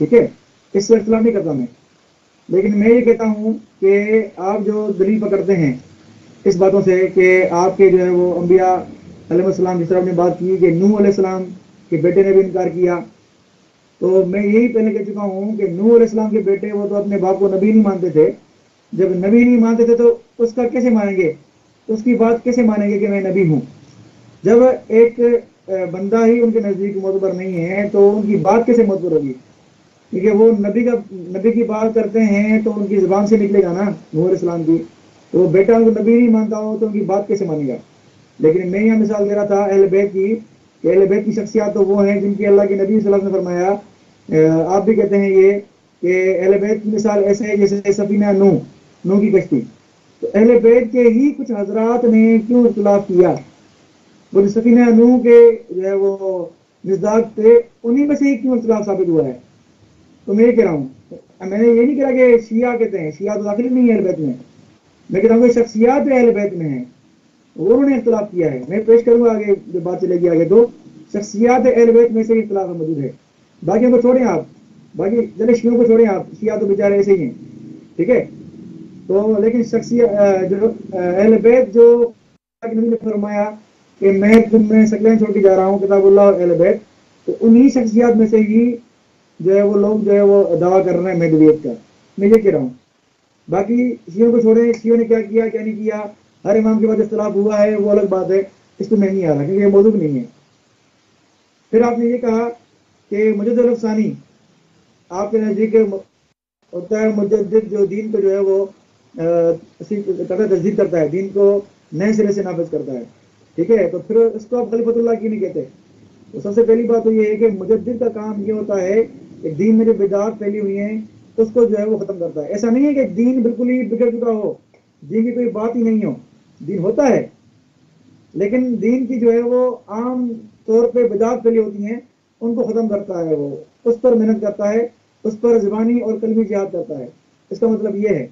ٹھیک ہے، اس سے اختلاف نہیں کرتا میں، لیکن میں یہ کہتا ہوں کہ آپ جو دلیل پکڑتے ہیں اس باتوں سے کہ آپ کے جو ہے وہ انبیاء علیہ السلام، جس طرح آپ نے بات کی کہ نوح علیہ السلام کے بیٹے نے بھی انکار کیا، تو میں یہی پہلے کہہ چکا ہوں کہ نوح علیہ السلام کے بیٹے وہ تو اپنے باپ کو نبی نہیں مانتے تھے، جب نبی نہیں مانتے تھے تو اس کا کیسے مانیں گے، اس کی بات کیسے مانیں گے کہ میں نبی ہوں؟ جب ایک بندہ ہی ان کے نزدیک معتبر نہیں ہے تو ان کی بات کیسے معتبر ہوگی؟ کیونکہ وہ نبی کی بات کرتے ہیں تو ان کی زبان سے نکلے گا نا نوح علیہ السلام کی، تو وہ بیٹا ان کو نبی نہیں مانتا ہو تو ان کی بات کیسے مانے گا؟ لیکن میں یہاں مثال دے رہا تھا اہل بیت کی، کہ اہل بیت کی شخصیات تو وہ ہیں جن کی اللہ کے نبی صلی اللہ علیہ وسلم نے فرمایا، آپ بھی کہتے ہیں یہ کہ اہل بیت کی مثال ایسے ہے جیسے سفینہ نوح کی کشتی، تو اہل بیت کے ہی کچھ حضرات نے کیوں اختلاف کیا؟ وہ سفینہ نوح کے جو ہے وہ مزداق تھے، انہی میں سے ہی کیوں اختلاف ثابت ہوا ہے؟ تو میں یہ کہہ رہا ہوں، میں نے یہ نہیں کہا کہ شیعہ کہتے ہیں، شیعہ تو داخل نہیں ہے اہل بیت میں کہتا ہوں کہ شخصیات اہل بیت میں ہیں، وہ انہوں نے اختلاف کیا ہے، میں پیش کروں گا آگے جو بات چلے گی آگے، تو شخصیات اہل بیت میں سے اختلاف موجود ہے، باقیوں کو چھوڑیں آپ، باقی چلے شیعوں کو چھوڑیں آپ، شیعہ تو بیچارے ایسے ہی ہیں، ٹھیک ہے، تو لیکن شخصیت جو اہل بیت جو نبی نے فرمایا کہ میں تم میں ثقلین چھوڑ کے جا رہا ہوں، کتاب اللہ اور اہل بیت، تو انہی شخصیات میں سے ہی جو ہے وہ لوگ جو ہے وہ دعویٰ کر رہے ہیں مہدویت کا. میں یہ کہہ رہا ہوں. باقی شیعوں کو چھوڑیں، شیعوں نے کیا کیا کیا نہیں کیا، ہر امام کے بعد اختلاف ہوا ہے، وہ الگ بات ہے، اس کو میں نہیں آ رہا کیونکہ یہ موضوع نہیں ہے. پھر آپ نے یہ کہا کہ مجدد الفسانی آپ کے نزدیک ہوتا ہے مجدد جو دین کو جو ہے وہ تجدید کرتا ہے، دین کو نئے سرے سے نافذ کرتا ہے. ٹھیک ہے، تو پھر اس کو آپ خلیفۃ اللہ کیوں نہیں کہتے؟ تو سب سے پہلی بات تو یہ ہے کہ مجدد کا کام یہ ہوتا ہے کہ دین میں جو بدعات پھیلی ہوئی ہیں اس کو جو ہے وہ ختم کرتا ہے. ایسا نہیں ہے کہ دین بالکل ہی بگڑ چکا ہو، دین کی کوئی بات ہی نہیں ہو، دین ہوتا ہے، لیکن دین کی جو ہے وہ عام طور پہ بدعات پھیلی ہوتی ہیں ان کو ختم کرتا ہے، وہ اس پر محنت کرتا ہے، اس پر زبانی اور قلبی جہاد کرتا ہے. اس کا مطلب یہ ہے.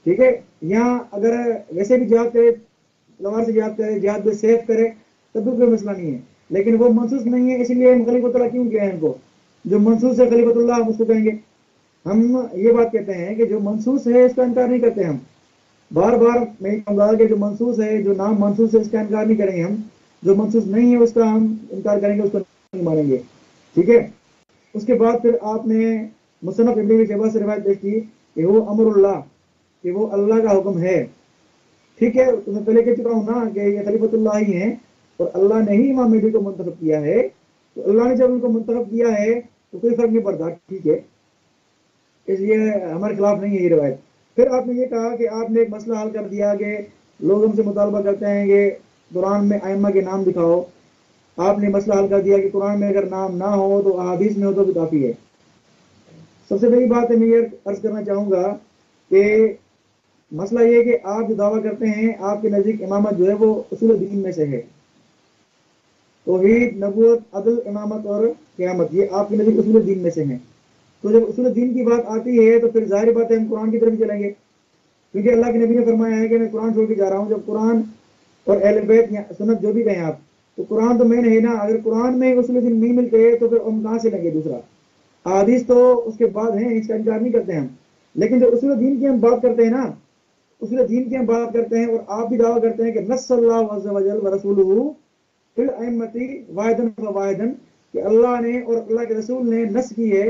ٹھیک ہے، یہاں اگر ویسے بھی جہاد کرے، تلوار سے جہاد کرے، جہاد میں سیف کرے، تب بھی کوئی مسئلہ نہیں ہے، لیکن وہ منسوخ نہیں ہے، اسی لیے ہم خلیفۃ اللہ کیوں کیا ہے ان کو؟ جو منسوخ ہے خلیفۃ اللہ ہم اس کو کہیں گے. ہم یہ بات کہتے ہیں کہ جو منسوخ ہے اس کا انکار نہیں کرتے ہم. بار بار میں کہوں گا کہ جو منسوخ ہے، جو نام منسوخ ہے اس کا انکار نہیں کریں گے ہم، جو منسوخ نہیں ہے اس کا ہم انکار کریں گے، اس کو نہیں مانیں گے. ٹھیک ہے. اس کے بعد پھر آپ نے مصنف ابن ابی شیبہ سے روایت پیش کی کہ وہ امر اللہ، کہ وہ اللہ کا حکم ہے. ٹھیک ہے، تو میں پہلے کہہ چکا ہوں نا کہ یہ خلیفۃ اللہ ہی ہیں اور اللہ نے ہی امام مہدی کو منتخب کیا ہے. تو اللہ نے جب ان کو منتخب کیا ہے تو کوئی فرق نہیں پڑتا. ٹھیک ہے، اس لیے ہمارے خلاف نہیں ہے یہ روایت. پھر آپ نے یہ کہا کہ آپ نے ایک مسئلہ حل کر دیا کہ لوگ ہم سے مطالبہ کرتے ہیں کہ قرآن میں ائمہ کے نام دکھاؤ. آپ نے مسئلہ حل کر دیا کہ قرآن میں اگر نام نہ ہو تو احادیث میں ہو تو بھی کافی ہے. سب سے پہلی بات ہے میں یہ عرض کرنا چاہوں گا کہ مسئلہ یہ کہ آپ جو دعویٰ کرتے ہیں آپ کے نزدیک امامت جو ہے وہ اصول دین میں سے ہے. توحید، نبوت، عدل، امامت اور قیامت یہ آپ کے نزدیک اصول دین میں سے ہیں. تو جب اصول دین کی بات آتی ہے تو پھر ظاہر بات ہے ہم قرآن کی طرف چلیں گے، کیونکہ اللہ کے نبی نے فرمایا ہے کہ میں قرآن چھوڑ کے جا رہا ہوں. جب قرآن اور اہل بیت یا سنت جو بھی کہیں آپ، تو قرآن تو مین ہے نا. اگر قرآن میں اصول دین نہیں ملتے تو پھر ہم کہاں سے لیں گے دوسرا؟ احادیث تو اس کے بعد ہیں، اس کا انکار نہیں کرتے ہم، لیکن جو اصول دین کی ہم بات کرتے ہیں نا، اصول دین کی ہم بات کرتے ہیں اور آپ بھی دعویٰ کرتے ہیں کہ نص اللہ عز وجل ورسولہ فی الائمۃ واحداً فواحداً، کہ اللہ نے اور اللہ کے رسول نے نص کی ہے.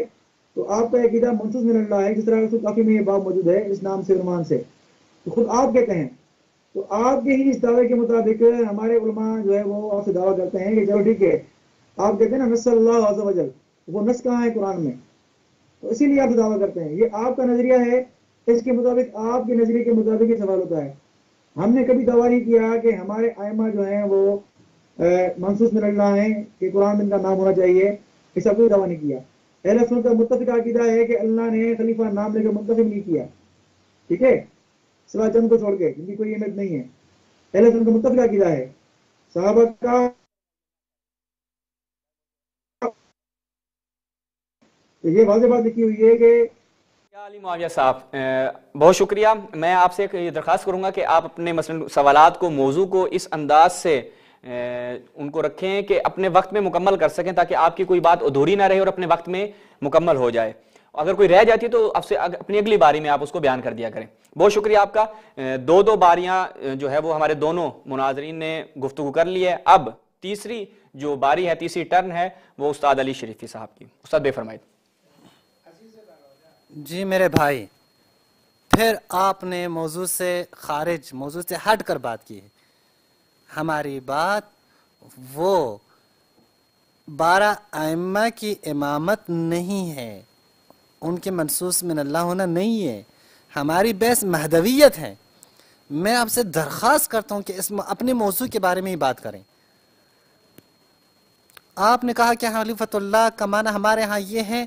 تو آپ کا عقیدہ منسوخ من اللہ ہے، جس طرح رسول کافی میں یہ باب موجود ہے اس نام سے عنوان سے، تو خود آپ کہتے ہیں. تو آپ کے ہی اس دعوے کے مطابق ہمارے علماء جو ہے وہ آپ سے دعویٰ کرتے ہیں کہ چلو ٹھیک ہے، آپ کہتے ہیں نا نص اللہ عز وجل، وہ نص کہاں ہے قرآن میں؟ تو اسی لیے آپ سے دعویٰ کرتے ہیں. یہ آپ کا نظریہ ہے، اس کے مطابق آپ کے نظریے کے مطابق یہ سوال ہوتا ہے. ہم نے کبھی دعویٰ نہیں کیا کہ ہمارے ائمہ جو ہیں وہ منسوخ من اللہ ہیں کہ قرآن میں ان کا نام ہونا چاہیے، ایسا کوئی دعویٰ نہیں کیا. اہل سنت کا متفق عقیدہ ہے کہ اللہ نے خلیفہ نام لے کر منتخب نہیں کیا. ٹھیک ہے، سوا چند کو چھوڑ کے، جن کی کوئی اہمیت نہیں ہے. اہل سنت کا متفق عقیدہ ہے. صحابہ کا تو یہ واضح بات لکھی ہوئی ہے کہ علی معاویہ صاحب بہت شکریہ. میں آپ سے ایک درخواست کروں گا کہ آپ اپنے مثلا سوالات کو، موضوع کو اس انداز سے ان کو رکھیں کہ اپنے وقت میں مکمل کر سکیں، تاکہ آپ کی کوئی بات ادھوری نہ رہے اور اپنے وقت میں مکمل ہو جائے. اگر کوئی رہ جاتی ہے تو آپ سے اپنی اگلی باری میں آپ اس کو بیان کر دیا کریں. بہت شکریہ آپ کا. دو باریاں جو ہے وہ ہمارے دونوں مناظرین نے گفتگو کر لی ہے. اب تیسری جو باری ہے، تیسری ٹرن ہے، وہ استاد علی شریفی صاحب کی. استاد بے فرمائید. جی میرے بھائی، پھر آپ نے موضوع سے خارج، موضوع سے ہٹ کر بات کی ہے. ہماری بات وہ 12 ائمہ کی امامت نہیں ہے، ان کے منسوخ من اللہ ہونا نہیں ہے. ہماری بحث مہدویت ہے. میں آپ سے درخواست کرتا ہوں کہ اپنے موضوع کے بارے میں ہی بات کریں. آپ نے کہا کہ خلیفۃ اللہ کا معنی ہمارے ہاں یہ ہے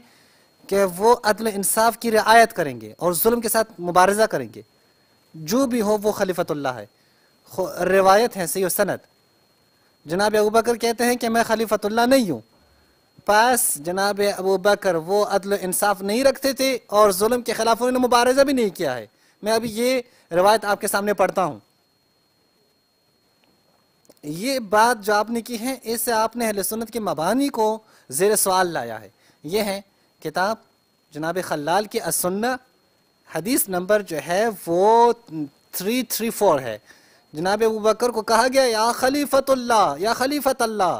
کہ وہ عدل انصاف کی رعایت کریں گے اور ظلم کے ساتھ مبارزہ کریں گے. جو بھی ہو وہ خلیفۃ اللہ ہے. روایت ہے صحیح و سند. جناب ابو بکر کہتے ہیں کہ میں خلیفۃ اللہ نہیں ہوں. پاس جناب ابو بکر وہ عدل و انصاف نہیں رکھتے تھے اور ظلم کے خلاف انہوں نے مبارزہ بھی نہیں کیا ہے. میں ابھی یہ روایت آپ کے سامنے پڑھتا ہوں. یہ بات جو آپ نے کی ہے، اس سے آپ نے اہل سنت کے مبانی کو زیر سوال لایا ہے. یہ ہے کتاب جناب خلال کی السنہ، حدیث نمبر جو ہے وہ 334 ہے. جناب ابو بکر کو کہا گیا یا خلیفۃ اللہ، یا خلیفۃ اللہ.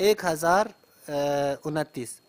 1029,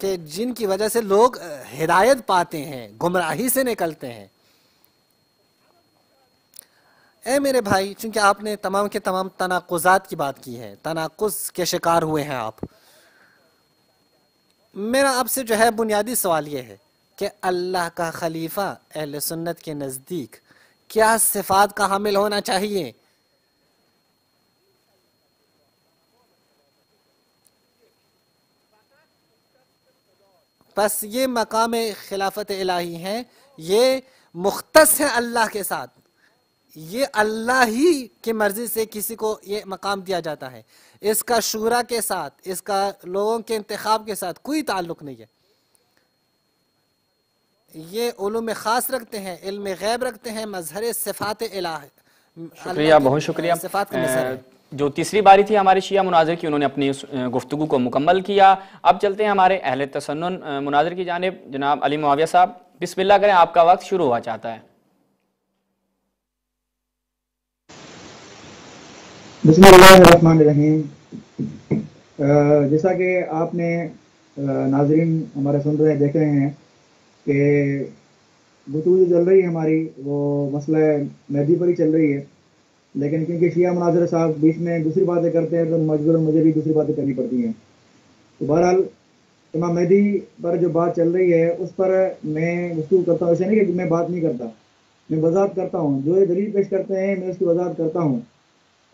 کہ جن کی وجہ سے لوگ ہدایت پاتے ہیں، گمراہی سے نکلتے ہیں۔ اے میرے بھائی، چونکہ آپ نے تمام کے تمام تناقضات کی بات کی ہے، تناقض کے شکار ہوئے ہیں آپ، میرا آپ سے جو ہے بنیادی سوال یہ ہے کہ اللہ کا خلیفہ اہل سنت کے نزدیک کیا صفات کا حامل ہونا چاہیے؟ بس یہ مقام خلافت الہی ہے، یہ مختص ہے اللہ کے ساتھ، یہ اللہ ہی کی مرضی سے کسی کو یہ مقام دیا جاتا ہے، اس کا شورا کے ساتھ، اس کا لوگوں کے انتخاب کے ساتھ کوئی تعلق نہیں ہے۔ یہ علوم خاص رکھتے ہیں، علم غیب رکھتے ہیں، مظہر صفات الہ، شکریہ، بہت شکریہ۔ صفات کا مظہر ہے۔ جو تیسری باری تھی ہمارے شیعہ مناظر کی، انہوں نے اپنی گفتگو کو مکمل کیا۔ اب چلتے ہیں ہمارے اہل تسنن مناظر کی جانب، جناب علی معاویہ صاحب، بسم اللہ کریں، آپ کا وقت شروع ہوا چاہتا ہے۔ بسم اللہ الرحمن الرحیم۔ جیسا کہ آپ نے ناظرین ہمارے سن رہے دیکھ رہے ہیں کہ گفتگو جو چل رہی ہے ہماری وہ مسئلہ مہدی پر ہی چل رہی ہے، لیکن کیونکہ شیعہ مناظر صاحب بیچ میں دوسری باتیں کرتے ہیں تو مجبوراً مجھے بھی دوسری باتیں کرنی پڑتی ہیں۔ تو بہرحال امام مہدی پر جو بات چل رہی ہے اس پر میں گفتگو کرتا ہوں، ایسے نہیں کہ میں بات نہیں کرتا، میں وضاحت کرتا ہوں، جو یہ دلیل پیش کرتے ہیں میں اس کی وضاحت کرتا ہوں۔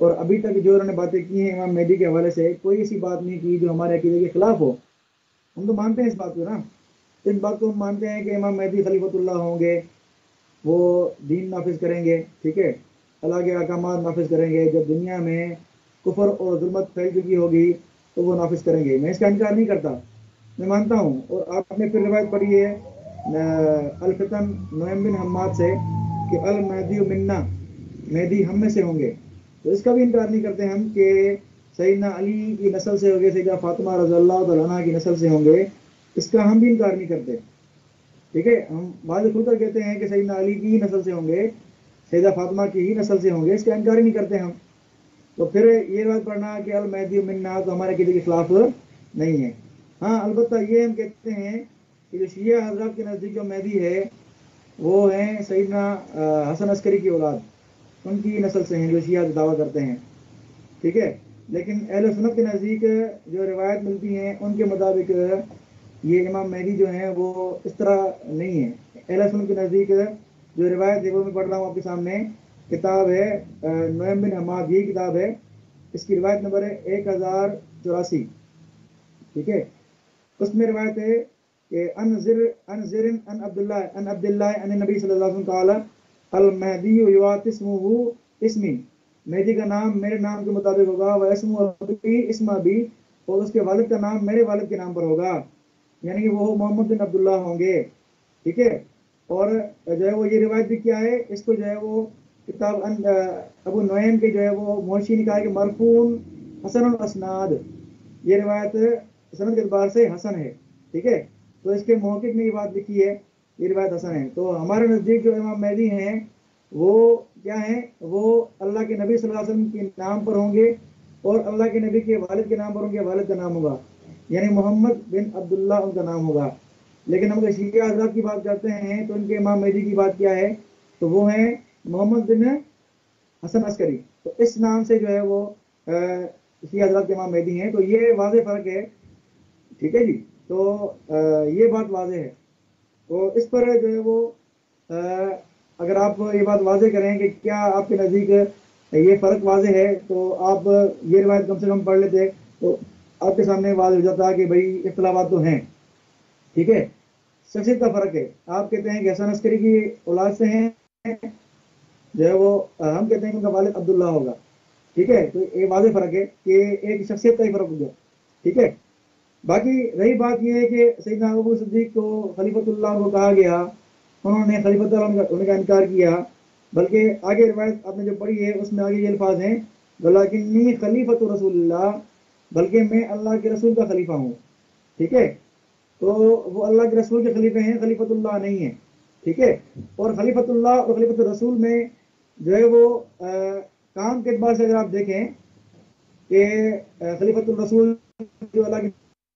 اور ابھی تک جو انہوں نے باتیں کی ہیں امام مہدی کے حوالے سے، کوئی ایسی بات نہیں کی جو ہمارے عقیدے کے خلاف ہو۔ ہم تو مانتے ہیں اس بات کو نا، اس بات کو ہم مانتے ہیں کہ امام مہدی خلیفۃ اللہ ہوں گے، وہ دین نافذ کریں گے، ٹھیک ہے، اللہ کے احکامات نافذ کریں گے، جب دنیا میں کفر اور ظلمت پھیل چکی ہوگی تو وہ نافذ کریں گے، میں اس کا انکار نہیں کرتا، میں مانتا ہوں۔ اور آپ نے پھر روایت پڑھی ہے الفتن نعیم بن حماد سے کہ المہدی منا، مہدی ہم میں سے ہوں گے، تو اس کا بھی انکار نہیں کرتے ہم کہ سیدنا علی کی نسل سے ہوں گے، سیدہ فاطمہ رضی اللہ تعالیٰ عنہ کی نسل سے ہوں گے، اس کا ہم بھی انکار نہیں کرتے، ٹھیک ہے۔ ہم بعض کھل کر کہتے ہیں کہ سیدنا علی کی ہی نسل سے ہوں گے، سیدہ فاطمہ کی ہی نسل سے ہوں گے، اس کا انکار ہی نہیں کرتے ہم۔ تو پھر یہ بات پڑھنا کہ المہدی منا تو ہمارے کسی کے خلاف نہیں ہے۔ ہاں البتہ یہ ہم کہتے ہیں کہ جو شیعہ حضرات کے نزدیک جو مہدی ہے وہ ہیں سیدنا حسن عسکری کی اولاد، ان کی نسل سے ہیں جو شیعہ دعویٰ کرتے ہیں، ٹھیک ہے۔ لیکن اہل سنت کے نزدیک جو روایت ملتی ہیں ان کے مطابق یہ امام مہدی جو ہیں وہ اس طرح نہیں ہیں۔ اہل سنت کے نزدیک جو روایت ہے وہ میں پڑھ رہا ہوں آپ کے سامنے، کتاب ہے نعیم بن حماد، یہ کتاب ہے، اس کی روایت نمبر ہے 1084، ٹھیک ہے۔ اس میں روایت ہے کہ ان زر ان عبداللہ ان نبی صلی اللہ علیہ وسلم قال المہدی یوات اسمہ اسمی، مہدی کا نام میرے نام کے مطابق ہوگا، وہ اسم ابی، اور اس کے والد کا نام میرے والد کے نام پر ہوگا، یعنی کہ وہ محمد بن عبداللہ ہوں گے، ٹھیک ہے۔ اور جو ہے وہ یہ روایت بھی کیا ہے، اس کو جو ہے وہ کتاب ابو نعیم کے جو ہے وہ موشی نے کہا کہ مرفون حسن الاسناد، یہ روایت سند کے اعتبار سے حسن ہے، ٹھیک ہے۔ تو اس کے محقق نے یہ بات لکھی ہے، یہ روایت حسن ہے۔ تو ہمارے نزدیک جو امام مہدی ہیں وہ کیا ہیں، وہ اللہ کے نبی صلی اللہ علیہ وسلم کے نام پر ہوں گے اور اللہ کے نبی کے والد کے نام پر ہوں گے، والد کا نام ہوگا یعنی محمد بن عبداللہ ان کا نام ہوگا۔ لیکن ہم اگر شیعہ حضرات کی بات کرتے ہیں تو ان کے امام مہدی کی بات کیا ہے، تو وہ ہیں محمد بن حسن عسکری، تو اس نام سے جو ہے وہ شیعہ حضرات کے امام مہدی ہیں۔ تو یہ واضح فرق ہے، ٹھیک ہے جی، تو یہ بات واضح ہے۔ تو اس پر جو ہے وہ اگر آپ یہ بات واضح کریں کہ کیا آپ کے نزدیک یہ فرق واضح ہے، تو آپ یہ روایت کم سے کم پڑھ لیتے تو آپ کے سامنے واضح ہو جاتا کہ بھائی اختلافات تو ہیں، ٹھیک ہے، شخصیت کا فرق ہے۔ آپ کہتے ہیں کہ حسن عسکری کی اولاد سے ہیں، جو ہے وہ ہم کہتے ہیں کہ ان کا والد عبداللہ ہوگا، ٹھیک ہے۔ تو یہ واضح فرق ہے کہ ایک شخصیت کا ہی فرق ہو گیا، ٹھیک ہے۔ باقی رہی بات یہ ہے کہ سیدنا ابو صدیق کو خلیفۃ اللہ کو کہا گیا، انہوں نے خلیفۃ اللہ ہونے کا انکار کیا، بلکہ آگے روایت آپ نے جو پڑھی ہے اس میں آگے یہ الفاظ ہیں وَلَكِنِّي خلیفۃ رسول اللہ، بلکہ میں اللہ کے رسول کا خلیفہ ہوں، ٹھیک ہے۔ تو وہ اللہ کے رسول کے خلیفے ہیں، خلیفۃ اللہ نہیں ہیں، ٹھیک ہے۔ اور خلیفۃ اللہ اور خلیفۃ الرسول میں جو ہے وہ کام کے اعتبار سے اگر آپ دیکھیں کہ خلیفۃ الرسول جو اللہ کے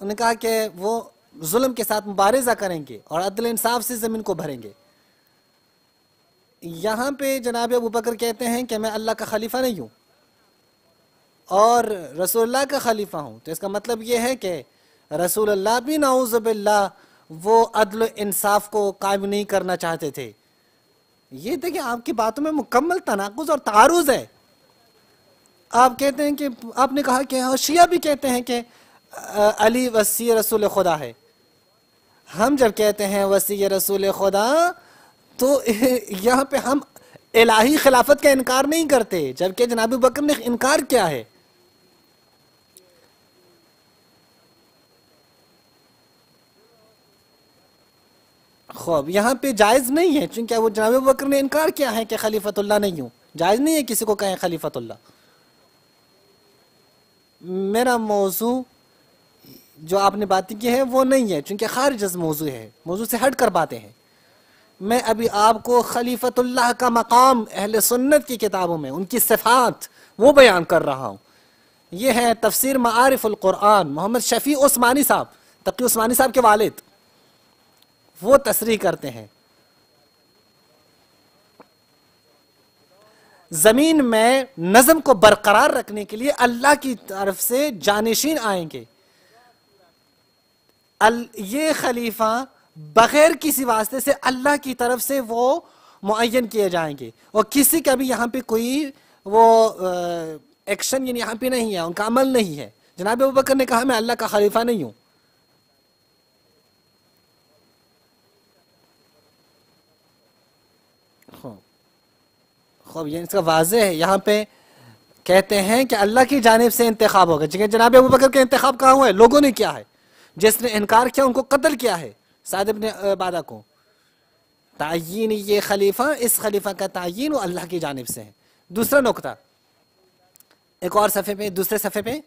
انہوں نے کہا کہ وہ ظلم کے ساتھ مبارزہ کریں گے اور عدل انصاف سے زمین کو بھریں گے۔ یہاں پہ جناب ابو بکر کہتے ہیں کہ میں اللہ کا خلیفہ نہیں ہوں اور رسول اللہ کا خلیفہ ہوں، تو اس کا مطلب یہ ہے کہ رسول اللہ بھی نعوذ باللہ وہ عدل و انصاف کو قائم نہیں کرنا چاہتے تھے۔ یہ دیکھیں آپ کی باتوں میں مکمل تناقض اور تعارض ہے۔ آپ کہتے ہیں کہ آپ نے کہا کہ شیعہ بھی کہتے ہیں کہ علی وصی رسول خدا ہے، ہم جب کہتے ہیں وصی رسول خدا تو یہاں پہ ہم الہی خلافت کا انکار نہیں کرتے، جبکہ جناب ابو بکر نے انکار کیا ہے۔ خوب یہاں پہ جائز نہیں ہے، چونکہ وہ جناب ابو بکر نے انکار کیا ہے کہ خلیفۃ اللہ نہیں ہوں، جائز نہیں ہے کسی کو کہیں خلیفۃ اللہ۔ میرا موضوع جو آپ نے باتیں کی ہے وہ نہیں ہے، چونکہ خارج از موضوع ہے، موضوع سے ہٹ کر باتیں ہیں۔ میں ابھی آپ کو خلیفۃ اللہ کا مقام اہل سنت کی کتابوں میں ان کی صفات وہ بیان کر رہا ہوں۔ یہ ہے تفسیر معارف القرآن، محمد شفیع عثمانی صاحب، تقی عثمانی صاحب کے والد، وہ تصریح کرتے ہیں زمین میں نظم کو برقرار رکھنے کے لیے اللہ کی طرف سے جانشین آئیں گے۔ یہ خلیفہ بغیر کسی واسطے سے اللہ کی طرف سے وہ معین کیے جائیں گے، اور کسی کا بھی یہاں پہ کوئی وہ ایکشن یعنی یہاں پہ نہیں ہے، ان کا عمل نہیں ہے۔ جناب ابو بکر نے کہا میں اللہ کا خلیفہ نہیں ہوں۔ خوب یہ اس کا واضح ہے، یہاں پہ کہتے ہیں کہ اللہ کی جانب سے انتخاب ہوگا، جناب ابو بکر کا انتخاب کہاں ہوا ہے؟ لوگوں نے کیا ہے، جس نے انکار کیا ان کو قتل کیا ہے، سعد بن عبادہ کو۔ تعین یہ خلیفہ، اس خلیفہ کا تعین وہ اللہ کی جانب سے ہے۔ دوسرا نقطہ ایک اور صفحے پہ، دوسرے صفحے پہ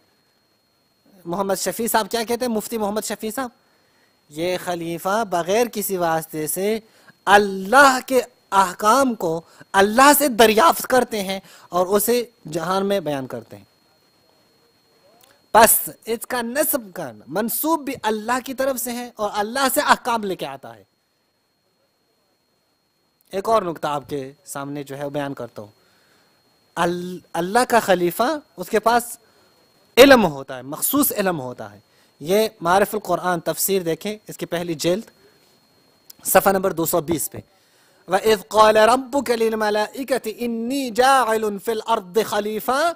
محمد شفیع صاحب کیا کہتے ہیں، مفتی محمد شفیع صاحب، یہ خلیفہ بغیر کسی واسطے سے اللہ کے احکام کو اللہ سے دریافت کرتے ہیں اور اسے جہان میں بیان کرتے ہیں، بس اس کا نسب کا منسوب بھی اللہ کی طرف سے ہے اور اللہ سے احکام لے کے آتا ہے۔ ایک اور نقطہ آپ کے سامنے جو ہے بیان کرتا ہوں، اللہ کا خلیفہ اس کے پاس علم ہوتا ہے، مخصوص علم ہوتا ہے۔ یہ معارف القرآن تفسیر دیکھیں، اس کی پہلی جلد صفحہ نمبر 220 پہ، وَإِذْ قَالَ رَبُّكَ لِلْمَلَائِكَةِ إِنِّي جَاعِلٌ فِي الْأَرْضِ خَلِيفَةً،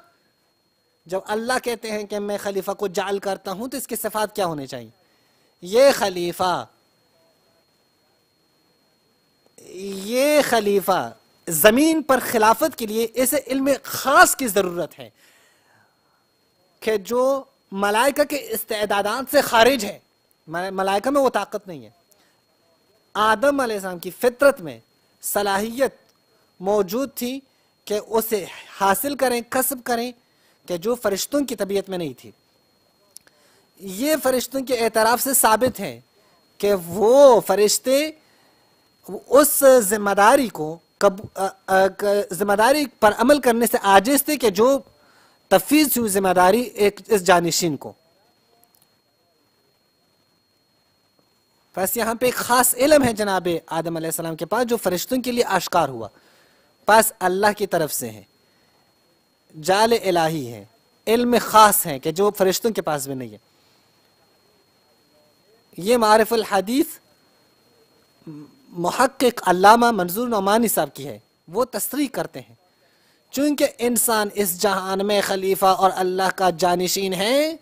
جب اللہ کہتے ہیں کہ میں خلیفہ کو جعل کرتا ہوں تو اس کی صفات کیا ہونے چاہیے؟ یہ خلیفہ زمین پر خلافت کے لیے اسے علم خاص کی ضرورت ہے کہ جو ملائکہ کے استعدادات سے خارج ہے، ملائکہ میں وہ طاقت نہیں ہے۔ آدم علیہ السلام کی فطرت میں صلاحیت موجود تھی کہ اسے حاصل کریں، کسب کریں، کہ جو فرشتوں کی طبیعت میں نہیں تھی۔ یہ فرشتوں کے اعتراف سے ثابت ہے کہ وہ فرشتے اس ذمہ داری پر عمل کرنے سے عاجز تھے کہ جو تفویض ہوئی ذمہ داری اس جانشین کو۔ بس یہاں پہ ایک خاص علم ہے جناب آدم علیہ السلام کے پاس جو فرشتوں کے لیے آشکار ہوا، پس اللہ کی طرف سے ہے، جال الہی ہے، علم خاص ہے کہ جو فرشتوں کے پاس بھی نہیں ہے۔ یہ معارف الحدیث محقق علامہ منظور نعمانی صاحب کی ہے، وہ تصریح کرتے ہیں چونکہ انسان اس جہان میں خلیفہ اور اللہ کا جانشین ہے،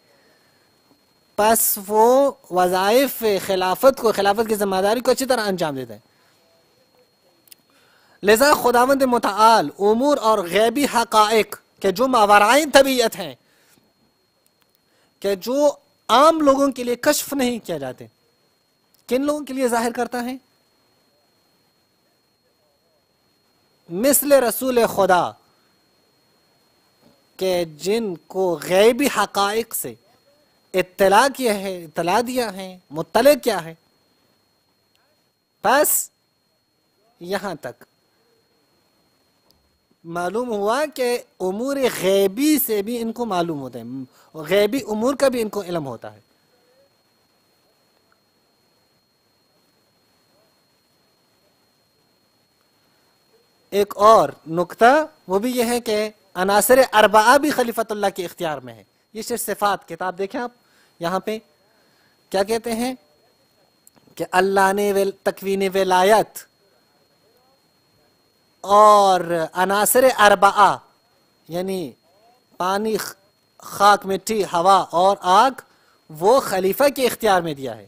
پس وہ وظائف خلافت کی ذمہ داری کو اچھی طرح انجام دیتا ہے۔ لذا خداوند متعال امور اور غیبی حقائق کہ جو ماورائے طبیعت ہیں، کہ جو عام لوگوں کے لیے کشف نہیں کیا جاتے، کن لوگوں کے لیے ظاہر کرتا ہے؟ مثل رسول خدا کہ جن کو غیبی حقائق سے اطلاع کیا ہے، اطلاع دیا ہے، مطلع کیا ہے۔ بس یہاں تک معلوم ہوا کہ امور غیبی سے بھی ان کو معلوم ہوتا ہے، غیبی امور کا بھی ان کو علم ہوتا ہے۔ ایک اور نقطہ وہ بھی یہ ہے کہ عناصر اربعہ بھی خلیفۃ اللہ کے اختیار میں ہے. یہ صرف صفات کتاب دیکھیں آپ یہاں پہ کیا کہتے ہیں کہ اللہ نے تکوین ولایت اور عناصر اربعہ یعنی پانی، خاک، مٹی، ہوا اور آگ وہ خلیفہ کے اختیار میں دیا ہے.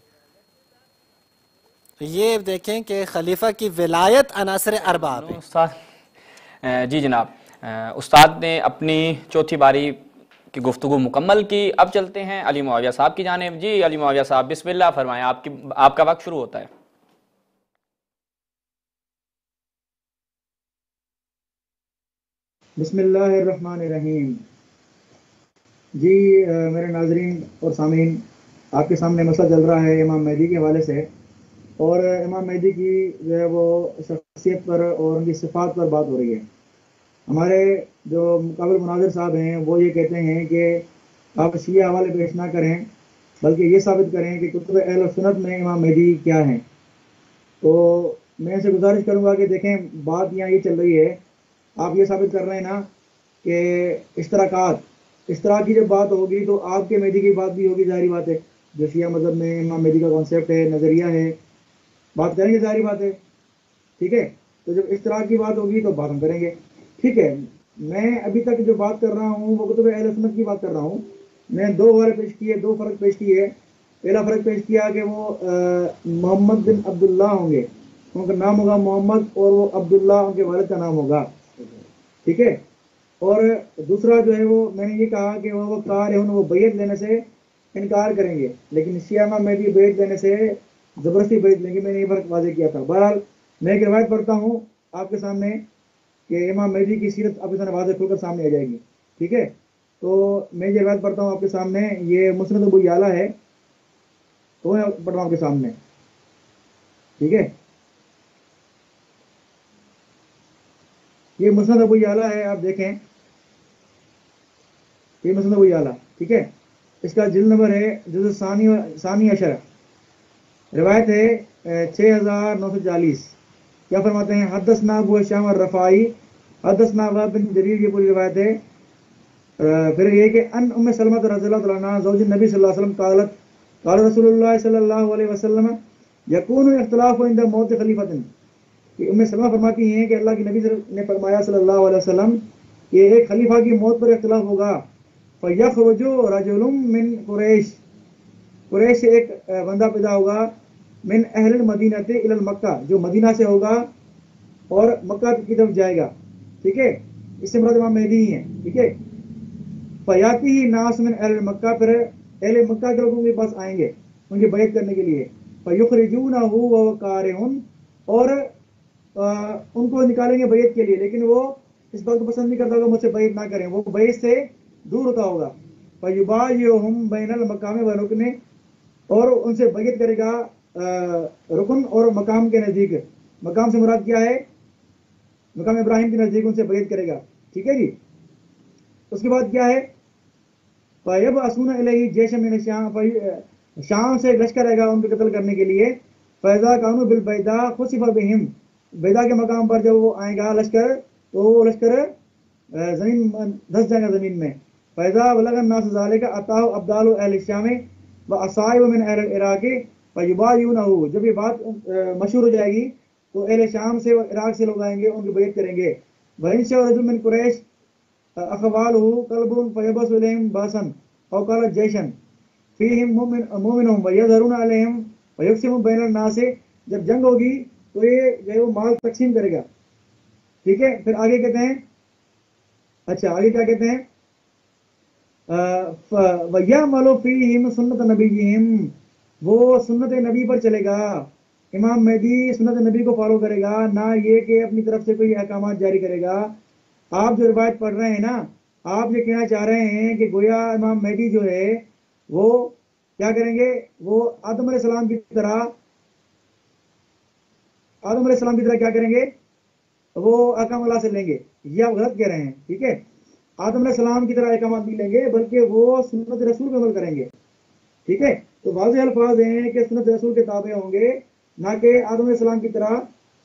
یہ دیکھیں کہ خلیفہ کی ولایت عناصر اربعہ پہ. استاد جی جناب، استاد نے اپنی چوتھی باری کی گفتگو مکمل کی. اب چلتے ہیں علی معاویہ صاحب کی جانب. جی علی معاویہ صاحب بسم اللہ فرمائیں، آپ کا وقت شروع ہوتا ہے. بسم اللہ الرحمن الرحیم. جی میرے ناظرین اور سامعین، آپ کے سامنے مسئلہ چل رہا ہے امام مہدی کے حوالے سے، اور امام مہدی کی جو ہے وہ شخصیت پر اور ان کی صفات پر بات ہو رہی ہے. ہمارے جو مقابل مناظر صاحب ہیں وہ یہ کہتے ہیں کہ آپ شیعہ حوالے پیش نہ کریں بلکہ یہ ثابت کریں کہ کتب اہل سنت میں امام مہدی کیا ہیں. تو میں ان سے گزارش کروں گا کہ دیکھیں بات یہاں یہ چل رہی ہے، آپ یہ ثابت کر رہے ہیں نا کہ اشتراک کی جب بات ہوگی تو آپ کے مہدی کی بات بھی ہوگی، ظاہری بات ہے. جو شیعہ مذہب میں امام مہدی کا کانسیپٹ ہے، نظریہ ہے، بات کریں گے، ظاہری بات ہے. ٹھیک ہے، تو جب اشتراک کی بات ہوگی تو بات ہم کریں گے. ٹھیک ہے، میں ابھی تک جو بات کر رہا ہوں وہ کتب اہل سنت کی بات کر رہا ہوں. میں دو فرق پیش کیے، دو فرق پیش کیے. پہلا فرق پیش کیا کہ وہ محمد بن عبداللہ ہوں گے، ان کا نام ہوگا محمد، اور وہ عبداللہ ان کے والد کا نام ہوگا. ٹھیک ہے، اور دوسرا جو ہے وہ میں نے یہ کہا کہ وہ قارئون، وہ بیعت لینے سے انکار کریں گے، لیکن شیعہ امام مہدی بیعت لینے سے زبردستی بیعت لیں گے. میں نے یہ فرق واضح کیا تھا. بہرحال میں ایک روایت پڑھتا ہوں آپ کے سامنے کہ امام مہدی کی سیرت آپ کے سامنے واضح کھل کر سامنے آ جائے گی. ٹھیک ہے، تو میں یہ روایت پڑھتا ہوں آپ کے سامنے. یہ مسند ابو یعلا ہے، تو میں پڑھ رہا ہوں آپ کے سامنے. ٹھیک ہے، یہ مسند ابو یعلا ہے، آپ دیکھیں یہ مسند ابو یعلا. ٹھیک ہے، اس کا جلد نمبر ہے جلد ثانی عشر، روایت ہے 6940. کیا فرماتے ہیں؟ حدثنا ابو ہشام الرفاعی حدثنا وهب بن جریر، یہ پوری روایت ہے. پھر یہ کہ ان ام سلمہ رضی اللہ تعالیٰ عنہ زوج النبی صلی اللہ علیہ وسلم قالت قال رسول اللہ صلی اللہ علیہ وسلم یکون اختلاف عند موت خلیفۃ، کہ ام سلمہ فرماتی ہیں کہ اللہ کے نبی نے فرمایا صلی اللہ علیہ وسلم کہ ایک خلیفہ کی موت پر اختلاف ہوگا. فیخرج رجل من قریش سے ایک بندہ پیدا ہوگا، من اہل المدینہ الی المکہ، جو مدینہ سے ہوگا اور مکہ کی طرف جائے گا. ٹھیک ہے، اس سے مراد امام مہدی ہی ہیں. ٹھیک ہے، فیاتی ہی ناس من اہل مکہ، پھر اہل مکہ کے لوگوں کے پاس آئیں گے ان کی بیعت کرنے کے لیے. فیخرجونہ وہو کارہن، اور ان کو نکالیں گے بیعت کے لیے، لیکن وہ اس بات کو پسند نہیں کرتا ہوگا مجھ سے بیعت نہ کریں، وہ بیعت سے دور ہوتا ہوگا. فیبایعہم بین المقام والرکن، اور ان سے بیعت کرے گا رکن اور مقام کے نزدیک. مقام سے مراد کیا ہے؟ مقام ابراہیم کے نزدیک ان سے بیعت کرے گا. ٹھیک ہے جی، اس کے بعد کیا ہے؟ فَيَبْعَثُونَ إِلَيْهِ جَيْشًا مِنَ الشَّامِ، شام سے لشکر آئے گا ان کو قتل کرنے کے لیے. فَإِذَا كَانُوا بِالْبَيْضَاءِ خُسِفَ بِهِمْ، بیضا کے مقام پر جب وہ آئے گا لشکر تو وہ لشکر زمین دھس جائے گا زمین میں. فَإِذَا بَلَغَ النَّاسُ ذَلِكَ أَتَاهُ أَبْدَالُ أَهْلِ الشَّامِ وَأَصَائِبُ مِنْ أَهْلِ الْعِرَاقِ فَيُبَايِعُونَهُ، جب یہ بات مشہور ہو جائے گی تو اہل شام سے عراق سے لوگ آئیں گے، ان کی بیعت کریں گے. وَإِنْ شَاءَ رَجُلٌ مِنْ قُرَيْشٍ أَخْوَالُهُ قَلْبٌ فَيَبْعَثُ إِلَيْهِمْ بَعْثًا أَوْ قَالَ جَيْشًا فِيهِمْ مُؤْمِنُهُمْ وَيَظْهَرُونَ عَلَيْهِمْ وَيُقْسِمُ بَيْنَ النَّاسِ. جب جنگ ہوگی تو یہ جو ہے وہ مال تقسیم کرے گا. ٹھیک ہے، پھر آگے کہتے ہیں، اچھا آگے کیا کہتے ہیں؟ وَيَعْمَلُ فِيهِمْ سُنَّةَ نَبِيِّهِمْ، وہ سنت نبی پر چلے گا. امام مہدی سنت نبی کو فالو کرے گا، نہ یہ کہ اپنی طرف سے کوئی احکامات جاری کرے گا. آپ جو روایت پڑھ رہے ہیں نا، آپ یہ کہنا چاہ رہے ہیں کہ گویا امام مہدی جو ہے وہ کیا کریں گے؟ وہ آدم علیہ السلام کی طرح کیا کریں گے؟ وہ احکام اللہ سے لیں گے. یہ آپ غلط کہہ رہے ہیں. ٹھیک ہے، آدم علیہ السلام کی طرح احکامات نہیں لیں گے بلکہ وہ سنت رسول پہ عمل کریں گے. ٹھیک ہے، تو واضح الفاظ ہیں کہ سنت رسول کے تابع ہوں گے، نہ کہ آدم علیہ السلام کی طرح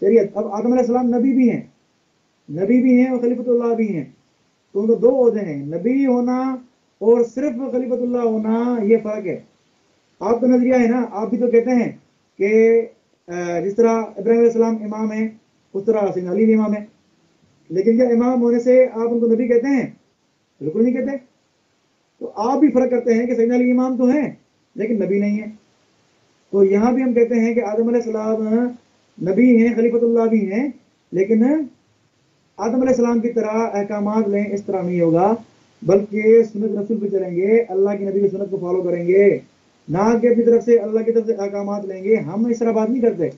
شریعت. اب آدم علیہ السلام نبی بھی ہیں، نبی بھی ہیں اور خلیفۃ اللہ بھی ہیں، تو ان کو دو عہدے ہیں، نبی ہونا اور صرف خلیفۃ اللہ ہونا، یہ فرق ہے۔ آپ کا نظریہ ہے نا، آپ بھی تو کہتے ہیں کہ جس طرح ابراہیم علیہ السلام امام ہیں اس طرح سیدنا علی بھی امام ہے، لیکن کیا امام ہونے سے آپ ان کو نبی کہتے ہیں؟ بالکل نہیں کہتے۔ تو آپ بھی فرق کرتے ہیں کہ سیدنا علی امام تو ہیں لیکن نبی نہیں ہیں۔ تو یہاں بھی ہم کہتے ہیں کہ آدم علیہ السلام نبی ہیں، خلیفۃ اللہ بھی ہیں، لیکن آدم علیہ السلام کی طرح احکامات لیں اس طرح نہیں ہوگا، بلکہ سنت رسول پہ چلیں گے، اللہ کے نبی کی سنت کو فالو کریں گے، نہ کہ اپنی طرف سے اللہ کی طرف سے احکامات لیں گے۔ ہم اس طرح بات نہیں کرتے۔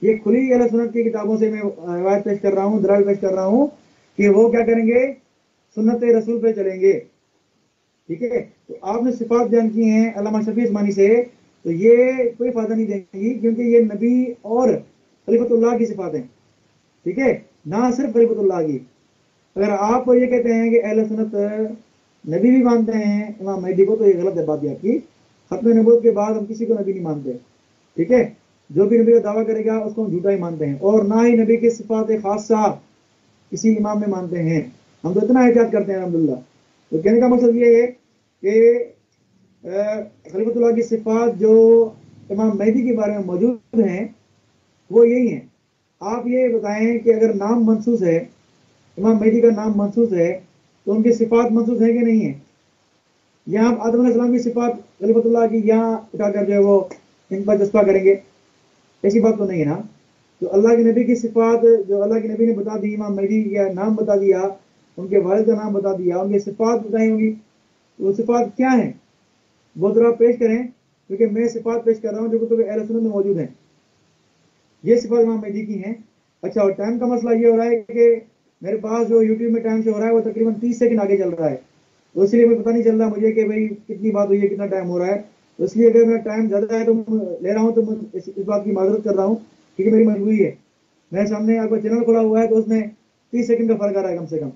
یہ کھلی اہل سنت کی کتابوں سے میں روایت پیش کر رہا ہوں، دلائل پیش کر رہا ہوں کہ وہ کیا کریں گے، سنت رسول پہ چلیں گے، ٹھیک ہے۔ تو آپ نے صفات بیان کی ہیں علامہ شفیع عثمانی سے، تو یہ کوئی فائدہ نہیں دیں گی، کیونکہ یہ نبی اور خلیفۃ اللہ کی صفات ہیں، ٹھیک ہے، نہ صرف خلیفۃ اللہ کی۔ اگر آپ یہ کہتے ہیں کہ اہل سنت نبی بھی مانتے ہیں امام مہدی کو، تو یہ غلط ہے بات یہ آپ کی۔ ختم نبوت کے بعد ہم کسی کو نبی نہیں مانتے، ٹھیک ہے۔ جو بھی نبی کا دعویٰ کرے گا اس کو ہم جھوٹا ہی مانتے ہیں، اور نہ ہی نبی کی صفات خاصہ کسی امام میں مانتے ہیں۔ ہم تو اتنا احتیاط کرتے ہیں الحمدللہ۔ تو کہنے کا مقصد یہ ہے کہ خلیفۃ اللہ کی صفات جو امام مہدی کے بارے میں موجود ہیں وہ یہی ہیں۔ آپ یہ بتائیں کہ اگر نام منسوس ہے، امام مہدی کا نام منسوس ہے، تو ان کی صفات منسوس ہیں کہ نہیں ہیں؟ یہاں آپ آدم علیہ السلام کی صفات خلیفۃ اللہ کی یہاں اٹھا کر جو ہے وہ ان پر جذبہ کریں گے، ایسی بات تو نہیں ہے نا۔ تو اللہ کے نبی کی صفات جو اللہ کے نبی نے بتا دی، امام مہدی کا نام بتا دیا، ان کے والد کا نام بتا دیا، ان کی صفات بتائی ہوگی، وہ صفات کیا ہیں وہ ذرا پیش کریں، کیونکہ میں صفات پیش کر رہا ہوں جو کتب اہل سنت میں موجود ہیں۔ یہ صفات امام مہدی کی ہیں۔ اچھا، اور ٹائم کا مسئلہ یہ ہو رہا ہے کہ میرے پاس جو یوٹیوب میں ٹائم سے ہو رہا ہے وہ تقریباً 30 سیکنڈ آگے چل رہا ہے، تو اس لیے مجھے پتہ نہیں چل رہا مجھے کہ بھائی کتنی بات ہوئی ہے، کتنا ٹائم ہو رہا ہے۔ تو اس لیے اگر میرا ٹائم زیادہ ہے تو لے رہا ہوں، تو اس بات کی معذرت کر رہا ہوں، کیونکہ میری مجبوری ہے۔ میرے سامنے آپ کا چینل کھلا ہوا ہے تو اس میں 30 سیکنڈ کا فرق آ رہا ہے کم سے کم،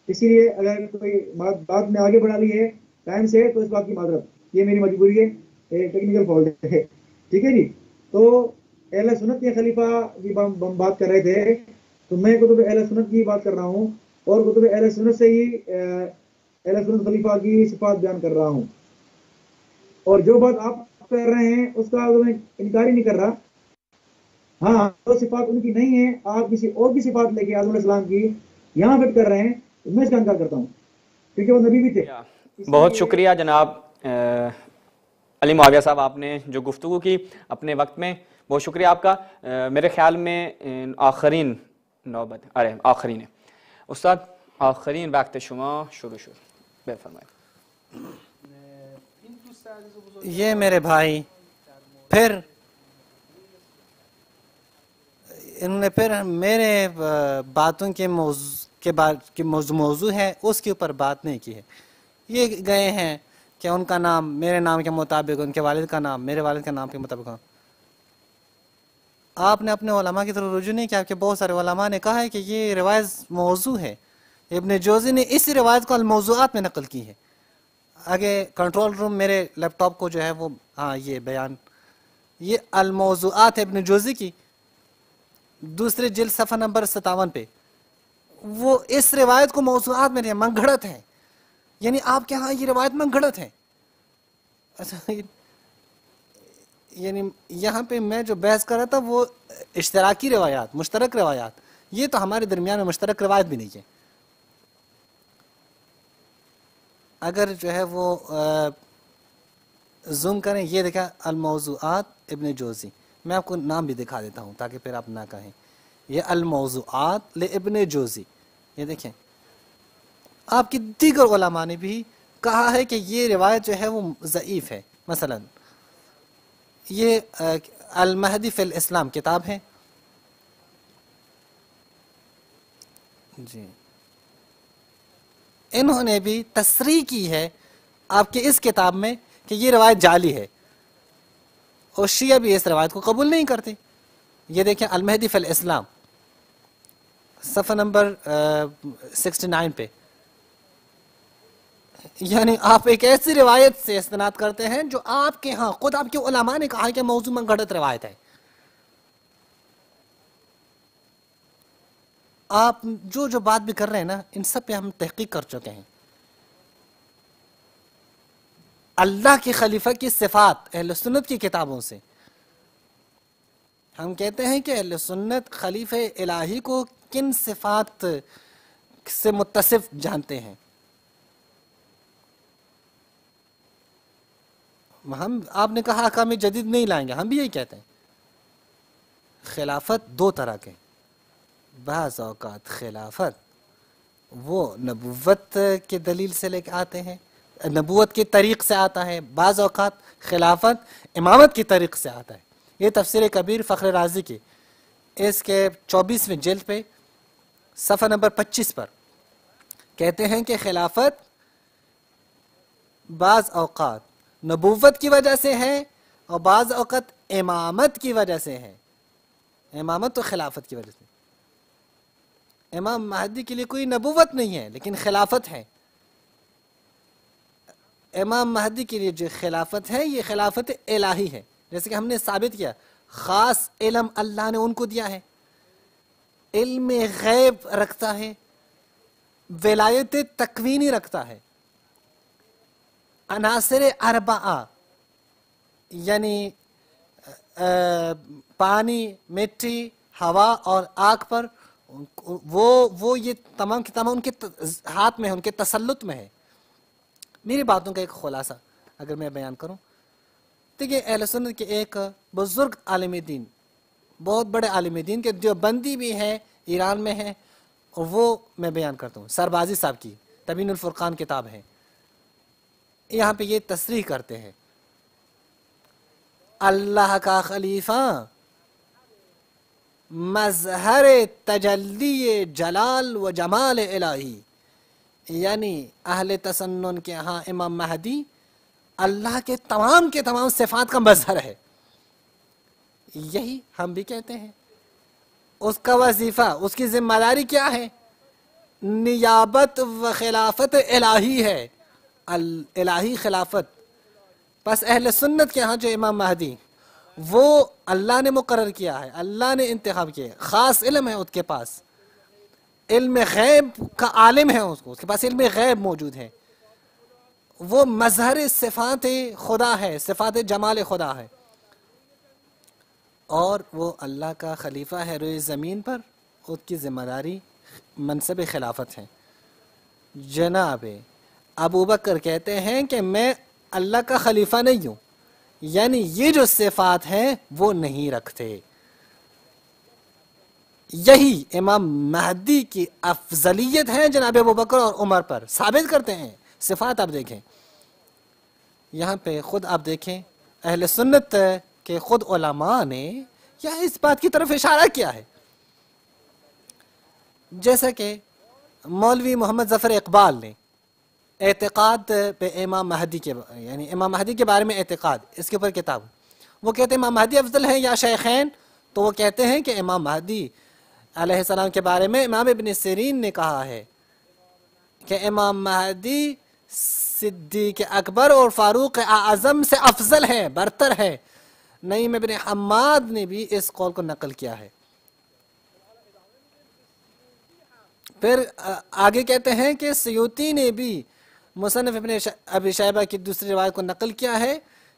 اسی لیے اگر کوئی بات میں آگے بڑھا لی ہے ٹائم سے تو اس بات کی معذرت، یہ میری مجبوری ہے، ٹیکنیکل فالٹ ہے، ٹھیک ہے جی۔ تو اہل سنت کے خلیفہ کی ہم بات کر رہے تھے، تو میں کتب اہل سنت کی بات کر رہا ہوں، اور کتب اہل سنت سے ہی اہل سنت خلیفہ کی صفات بیان کر رہا ہوں، اور جو بات آپ کر رہے ہیں اس کا میں انکار ہی نہیں کر رہا۔ ہاں، وہ صفات ان کی نہیں ہے، آپ کسی اور کی صفات لے کے آدم علیہ السلام کی یہاں فٹ کر رہے ہیں، تو میں اس کا انکار کرتا ہوں، کیونکہ وہ نبی بھی تھے۔ بہت شکریہ جناب علی معاویہ صاحب، آپ نے جو گفتگو کی اپنے وقت میں، بہت شکریہ آپ کا۔ میرے خیال میں آخرین نوبت، آخرین ہے استاد، آخرین وقت شما شروع شد، بفرمائیں۔ یہ میرے بھائی پھر انہوں نے پھر میرے باتوں کے موضوع ہے اس کے اوپر بات نہیں کی ہے۔ یہ گئے ہیں کہ ان کا نام میرے نام کے مطابق، ان کے والد کا نام میرے والد کے نام کے مطابق۔ آپ نے اپنے علماء کی طرف رجوع نہیں کیا، کہ بہت سارے علماء نے کہا ہے کہ یہ روایت موضوع ہے۔ ابن جوزی نے اس روایت کو الموضوعات میں نقل کی ہے۔ آگے کنٹرول روم میرے لیپ ٹاپ کو جو ہے وہ یہ بیان، یہ الموضوعات ابن جوزی کی دوسرے جلد صفحہ نمبر 57 پہ، وہ اس روایت کو موضوعات میں نہیں، من گھڑت ہے، یعنی آپ کے ہاں یہ روایت من گھڑت ہے۔ یعنی یہاں پہ میں جو بحث کر رہا تھا وہ اشتراکی روایات، مشترک روایات، یہ تو ہمارے درمیان میں مشترک روایت بھی نہیں ہے۔ اگر جو ہے وہ زوم کریں، یہ دیکھا الموضوعات ابن جوزی، میں آپ کو نام بھی دکھا دیتا ہوں تاکہ پھر آپ نہ کہیں، یہ الموضوعات لابن جوزی، یہ دیکھیں۔ آپ کی دیگر علماء نے بھی کہا ہے کہ یہ روایت جو ہے وہ ضعیف ہے۔ مثلا یہ المہدی فی الاسلام کتاب ہے جی، انہوں نے بھی تصریح کی ہے آپ کے اس کتاب میں کہ یہ روایت جعلی ہے، اور شیعہ بھی اس روایت کو قبول نہیں کرتے۔ یہ دیکھیں المہدی فی الاسلام صفحہ نمبر 69 پہ، یعنی آپ ایک ایسی روایت سے استناد کرتے ہیں جو آپ کے ہاں خود آپ کے علماء نے کہا کہ موضوع من گھڑت روایت ہے۔ آپ جو بات بھی کر رہے ہیں نا، ان سب پہ ہم تحقیق کر چکے ہیں۔ اللہ کے خلیفہ کی صفات اہل سنت کی کتابوں سے ہم کہتے ہیں کہ اہل سنت خلیفہ الہی کو کن صفات سے متصف جانتے ہیں۔ آپ نے کہا احکام جدید نہیں لائیں گے، ہم بھی یہی کہتے ہیں۔ خلافت دو طرح کے، بعض اوقات خلافت وہ نبوت کے دلیل سے لے کے آتے ہیں، نبوت کے طریق سے آتا ہے، بعض اوقات خلافت امامت کی طریق سے آتا ہے۔ یہ تفسیر کبیر فخر رازی کی اس کے 24ویں جلد پہ صفحہ نمبر 25 پر کہتے ہیں کہ خلافت بعض اوقات نبوت کی وجہ سے ہے اور بعض اوقات امامت کی وجہ سے ہے۔ امامت تو خلافت کی وجہ سے، امام مہدی کے لیے کوئی نبوت نہیں ہے لیکن خلافت ہے۔ امام مہدی کے لیے جو خلافت ہے یہ خلافت الہی ہے، جیسے کہ ہم نے ثابت کیا، خاص علم اللہ نے ان کو دیا ہے، علم غیب رکھتا ہے، ولایت تکوینی رکھتا ہے، عناصر اربعہ یعنی پانی، مٹی، ہوا اور آگ پر وہ یہ تمام کے تمام ان کے ہاتھ میں ہے، ان کے تسلط میں ہے۔ میری باتوں کا ایک خلاصہ اگر میں بیان کروں، دیکھیے اہل سنت کے ایک بزرگ عالم دین، بہت بڑے عالم دین کے دیوبندی بھی ہے، ایران میں ہے، اور وہ میں بیان کرتا ہوں، سربازی صاحب کی تبیین الفرقان کتاب ہے، یہاں پہ یہ تصریح کرتے ہیں اللہ کا خلیفہ مظہر تجلی جلال و جمال الہی، یعنی اہل تسنن کے ہاں امام مہدی اللہ کے تمام صفات کا مظہر ہے۔ یہی ہم بھی کہتے ہیں۔ اس کا وظیفہ، اس کی ذمہ داری کیا ہے؟ نیابت و خلافت الہی ہے، الہی خلافت۔ بس اہل سنت کے ہاں جو امام مہدی وہ اللہ نے مقرر کیا ہے، اللہ نے انتخاب کیا ہے، خاص علم ہے اس کے پاس، علم غیب کا عالم ہے، اس کے پاس علم غیب موجود ہے، وہ مظہر صفات خدا ہے، صفات جمال خدا ہے، اور وہ اللہ کا خلیفہ ہے روئے زمین پر، اس کی ذمہ داری منصب خلافت ہے۔ جناب ابو بکر کہتے ہیں کہ میں اللہ کا خلیفہ نہیں ہوں، یعنی یہ جو صفات ہیں وہ نہیں رکھتے۔ یہی امام مہدی کی افضلیت ہے جناب ابو بکر اور عمر پر، ثابت کرتے ہیں صفات۔ آپ دیکھیں یہاں پہ خود آپ دیکھیں اہل سنت کے خود علماء نے یہاں اس بات کی طرف اشارہ کیا ہے، جیسا کہ مولوی محمد ظفر اقبال نے اعتقاد پہ امام مہدی کے یعنی امام مہدی کے بارے میں اعتقاد، اس کے اوپر کتاب، وہ کہتے ہیں امام مہدی افضل ہیں یا شیخین، تو وہ کہتے ہیں کہ امام مہدی علیہ السلام کے بارے میں امام ابن سیرین نے کہا ہے کہ امام مہدی صدیق اکبر اور فاروق اعظم سے افضل ہے، برتر ہے۔ نعیم ابن حماد نے بھی اس قول کو نقل کیا ہے۔ پھر آگے کہتے ہیں کہ سیوطی نے بھی مصنف ابن ابی شیبہ کی دوسری روایت کو نقل کیا ہے،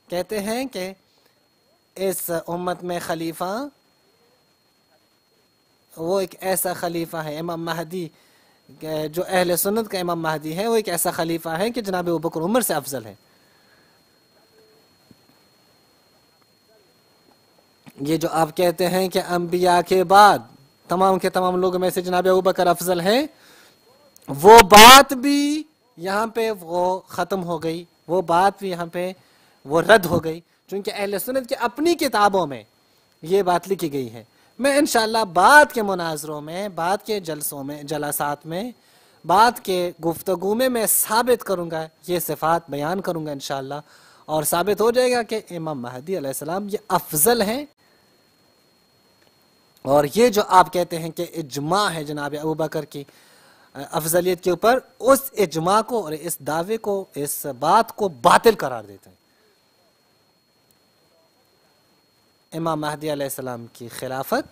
کہتے ہیں کہ اس امت میں خلیفہ وہ ایک ایسا خلیفہ ہے، امام مہدی جو اہل سنت کا امام مہدی ہے وہ ایک ایسا خلیفہ ہے کہ جناب ابوبکر عمر سے افضل ہے۔ یہ جو آپ کہتے ہیں کہ انبیاء کے بعد تمام کے تمام لوگوں میں سے جناب ابوبکر افضل ہیں، وہ بات بھی یہاں پہ وہ ختم ہو گئی، وہ بات بھی یہاں پہ وہ رد ہو گئی، چونکہ اہل سنت کی اپنی کتابوں میں یہ بات لکھی گئی ہے۔ میں انشاءاللہ بعد کے مناظروں میں، بعد کے جلسوں میں، جلسات میں، بعد کے گفتگو میں ثابت کروں گا، یہ صفات بیان کروں گا انشاءاللہ، اور ثابت ہو جائے گا کہ امام مہدی علیہ السلام یہ افضل ہیں۔ اور یہ جو آپ کہتے ہیں کہ اجماع ہے جناب ابوبکر کی افضلیت کے اوپر، اس اجماع کو اور اس دعوے کو، اس بات کو باطل قرار دیتے ہیں۔ امام مہدی علیہ السلام کی خلافت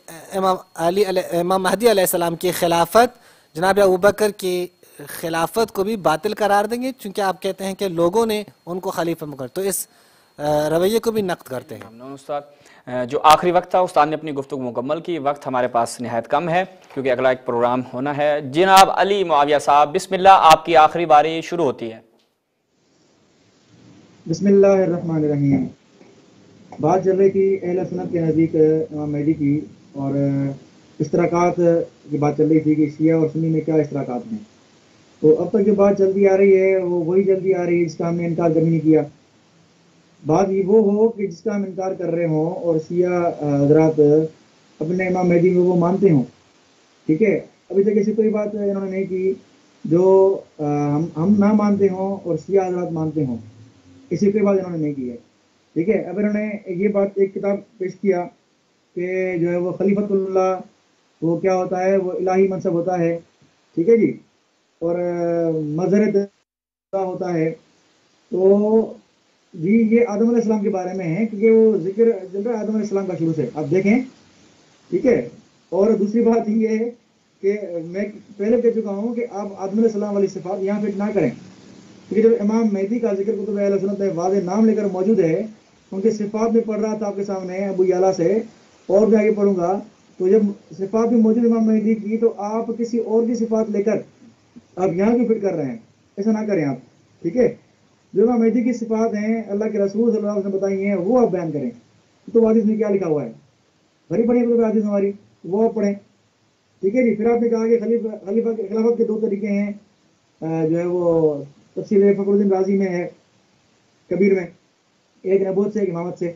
امام مہدی علیہ السلام کی خلافت جناب ابوبکر کی خلافت کو بھی باطل قرار دیں گے، چونکہ آپ کہتے ہیں کہ لوگوں نے ان کو خلیفہ مقرر، تو اس رویے کو بھی نقد کرتے ہیں۔ ممنون استاد۔ جو آخری وقت تھا استاد نے اپنی گفتگو مکمل کی، وقت ہمارے پاس نہایت کم ہے کیونکہ اگلا ایک پروگرام ہونا ہے۔ جناب علی معاویہ صاحب بسم اللہ، آپ کی آخری باری شروع ہوتی ہے۔ بسم اللہ الرحمن الرحیم۔ بات چل رہی تھی اہل سنت کے نزدیک امام مہدی کی، اور اشتراکات کی بات چل رہی تھی کہ شیعہ اور سنی میں کیا اشتراکات ہیں۔ تو اب تک جو بات چلتی آ رہی ہے وہ وہی چلتی آ رہی ہے جس کا ہم نے انکار کبھی نہیں کیا۔ بات یہ وہ ہو کہ جس کا ہم انکار کر رہے ہوں اور شیعہ حضرات اپنے امام مہدی میں وہ مانتے ہوں، ٹھیک ہے۔ ابھی تک ایسی کوئی بات انہوں نے نہیں کی جو ہم نہ مانتے ہوں اور شیعہ حضرات مانتے ہوں، اسی کوئی بات انہوں نے نہیں کی ہے، ٹھیک ہے۔ اب انہوں نے یہ بات ایک کتاب پیش کیا کہ جو ہے وہ خلیفۃ اللہ وہ کیا ہوتا ہے، وہ الہی منصب ہوتا ہے، ٹھیک ہے جی، اور مظہر ہوتا ہے۔ تو جی یہ آدم علیہ السلام کے بارے میں ہے کیونکہ وہ ذکر چل رہا ہے آدم علیہ السلام کا شروع سے، آپ دیکھیں، ٹھیک ہے۔ اور دوسری بات یہ ہے کہ میں پہلے کہہ چکا ہوں کہ آپ آدم علیہ السلام والی صفات یہاں پہ نہ کریں، کیونکہ جب امام مہدی کا ذکر کتب اہل سنت میں واضح نام لے کر موجود ہے، ان کے صفات میں پڑھ رہا تھا آپ کے سامنے ابو یعلا سے، اور بھی آگے پڑھوں گا، تو جب صفات بھی موجود امام مہدی کی تو آپ کسی اور کی صفات لے کر آپ یہاں کی فٹ کر رہے ہیں، ایسا نہ کریں آپ، ٹھیک ہے۔ جو امام مہدی کی صفات ہیں اللہ کے رسول صلی اللہ علیہ وسلم نے بتائی ہیں وہ آپ بیان کریں۔ تو حدیث میں کیا لکھا ہوا ہے، بھری پڑھی حدیث ہماری، وہ آپ پڑھیں، ٹھیک ہے جی۔ پھر آپ نے کہا کہ خلافت کے دو طریقے ہیں، جو ہے وہ تفسیر فخر الدین رازی میں ہے کبیر میں، ایک نبوت سے ایک امامت سے،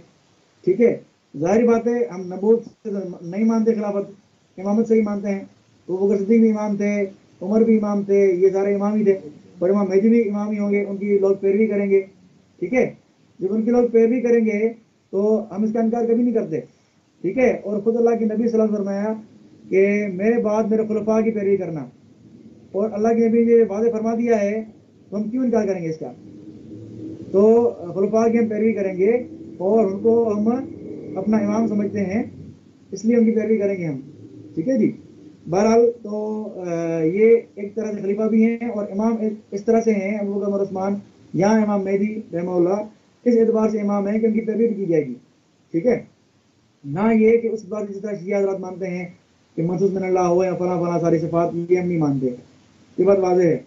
ٹھیک ہے۔ ظاہری بات ہے ہم نبوت سے نہیں مانتے، خلافت امامت سے ہی مانتے ہیں۔ تو وہ صدیق بھی امام تھے، عمر بھی امام تھے، یہ سارے امام ہی تھے، اور امام مہدی بھی امام ہی ہوں گے، ان کی لوگ پیروی کریں گے، ٹھیک ہے۔ جب ان کی لوگ پیروی کریں گے تو ہم اس کا انکار کبھی نہیں کرتے، ٹھیک ہے۔ اور خود اللہ کے نبی صلی اللہ علیہ وسلم نے فرمایا کہ میرے بعد میرے خلفاء کی پیروی کرنا، اور اللہ کے نبی نے واضح فرما دیا ہے، تو ہم کیوں انکار کریں گے اس کا۔ تو خلفاء کی ہم پیروی کریں گے اور ان کو ہم اپنا امام سمجھتے ہیں، اس لیے ان کی پیروی کریں گے ہم، ٹھیک ہے جی۔ بہرحال تو یہ ایک طرح سے خلیفہ بھی ہیں اور امام اس طرح سے ہیں، ابو بکر عمر عثمان، یہاں امام مہدی رحمہ اللہ اس اعتبار سے امام ہیں کہ ان کی پیروی کی جائے گی، ٹھیک ہے۔ نہ یہ کہ اس بات جس طرح شیعہ حضرات مانتے ہیں کہ منصوص من اللہ ہو یا فلاں فلاں ساری صفات، یہ ہم نہیں مانتے، یہ بات واضح ہے۔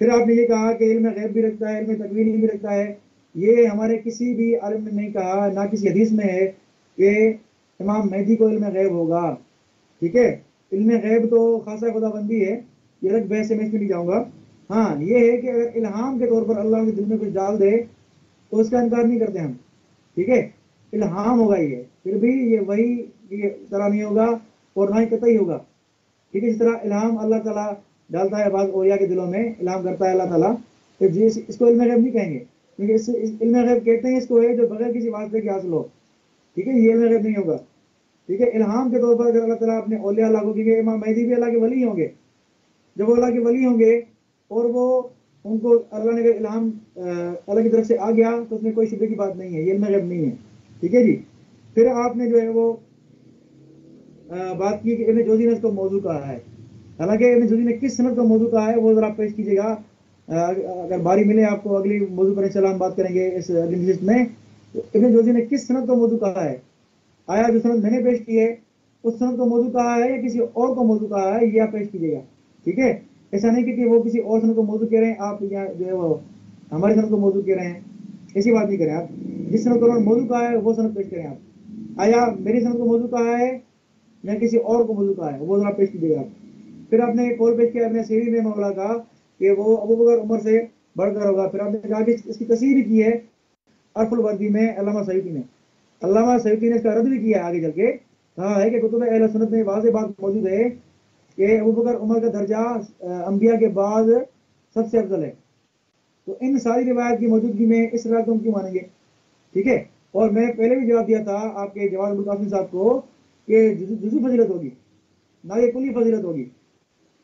پھر آپ نے یہ کہا کہ علم غیب بھی رکھتا ہے، علم تکوینی بھی رکھتا ہے، یہ ہمارے کسی بھی عالم نے نہیں کہا، نہ کسی حدیث میں ہے کہ امام مہدی کو علم غیب ہوگا، ٹھیک ہے۔ علم غیب تو خاصہ خدا بندی ہے، یہ الگ بحث سے میں اس میں نہیں جاؤں گا۔ ہاں یہ ہے کہ اگر الہام کے طور پر اللہ ان کے دل میں کچھ ڈال دے تو اس کا انکار نہیں کرتے ہم، ٹھیک ہے۔ الہام ہوگا یہ، پھر بھی یہ وہی کی طرح نہیں ہوگا اور نہ ہی قطعی ہوگا، ٹھیک ہے۔ اس طرح الہام اللہ تعالیٰ ڈالتا ہے بعض اولیاء کے دلوں میں، الہام کرتا ہے اللہ تعالیٰ، تو اس کو علم غیب نہیں کہیں گے، کیونکہ اس علم غیب کہتے ہیں اس کو ہے جو بغیر کسی واسطے کے حاصل ہو، ٹھیک ہے، یہ علم غیب نہیں ہوگا، ٹھیک ہے۔ الہام کے طور پر اگر اللہ تعالیٰ اپنے اولیاء اللہ کو، کیونکہ امام مہدی بھی اللہ کے ولی ہوں گے، جب وہ اللہ کے ولی ہوں گے اور وہ ان کو اللہ نے اگر الہام اللہ کی طرف سے آ گیا تو اس میں کوئی شبہ کی بات نہیں ہے، یہ علم غیب نہیں ہے، ٹھیک ہے جی۔ پھر آپ نے جو ہے وہ بات کی کہ ابن جوزی نے اس کو موضوع کہا ہے، حالانکہ ابن جوزی نے کس سند کو موضوع کہا ہے وہ ذرا پیش کیجیے گا، اگر باری ملے آپ کو اگلی موضوع پر انشاءاللہ ہم بات کریں گے اس اگلی نشست میں۔ ابن جوزی نے کس سند کو موضوع کہا ہے، آیا جو سند میں نے پیش کی ہے اس سند کو موضوع کہا ہے یا کسی اور کو موضوع کہا ہے، یہ آپ پیش کیجیے گا، ٹھیک ہے۔ ایسا نہیں کہ وہ کسی اور سند کو موضوع کہہ رہے ہیں، آپ جو ہے وہ ہمارے سند کو موضوع کہہ رہے ہیں، ایسی بات نہیں کریں آپ۔ جس سند کو انہوں نے موضوع کہا ہے وہ سند پیش کریں آپ، آیا میری سند کو موضوع کہا ہے یا کسی اور کو موضوع کہا ہے، وہ ذرا پیش کیجیے گا آپ۔ پھر آپ نے ایک اور پیش کیا اپنے سیری میں مولا کا کہ وہ ابو بکر عمر سے بڑھ کر ہوگا، پھر آپ نے کہا کہ اس کی تصحیح بھی کی ہے عرف الوردی میں علامہ سیوطی نے، علامہ سیوطی نے اس کا رد بھی کیا ہے، آگے چل کے کہا ہے کہ کتب اہل سنت میں واضح بات موجود ہے کہ ابو بکر عمر کا درجہ انبیاء کے بعد سب سے افضل ہے، تو ان ساری روایت کی موجودگی میں اس روایت کو ہم کیوں مانیں گے، ٹھیک ہے۔ اور میں پہلے بھی جواب دیا تھا آپ کے جواد ابوالقاسم صاحب کو کہ جزوی فضیلت ہوگی نہ یہ کلی فضیلت ہوگی،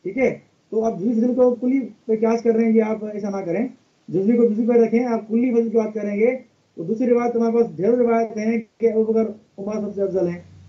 ٹھیک ہے۔ تو آپ جزوی فضیلت کو کلی پہ قیاس کر رہے ہیں، یہ آپ ایسا نہ کریں، جزوی کو جزوی پہ رکھیں، آپ کلی فضیلت کی بات کریں گے تو دوسری روایت ہمارے پاس ڈھیر روایت ہیں کہ ابو بکر عمر سب سے افضل ہیں،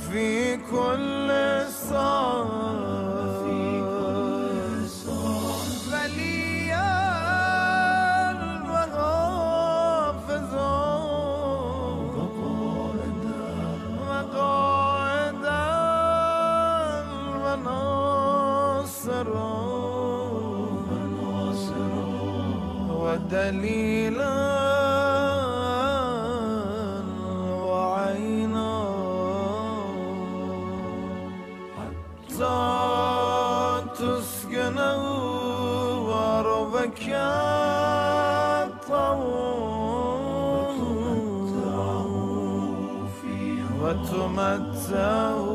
في كل صار وليا وحافظا وقائدا وناصرا ودليلا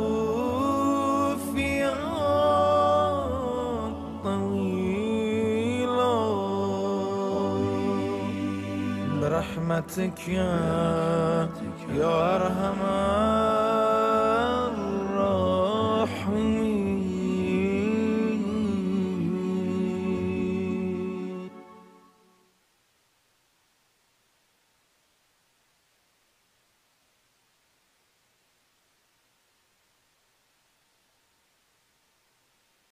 وتمتعوا فيها طويلا برحمتك يا أرحم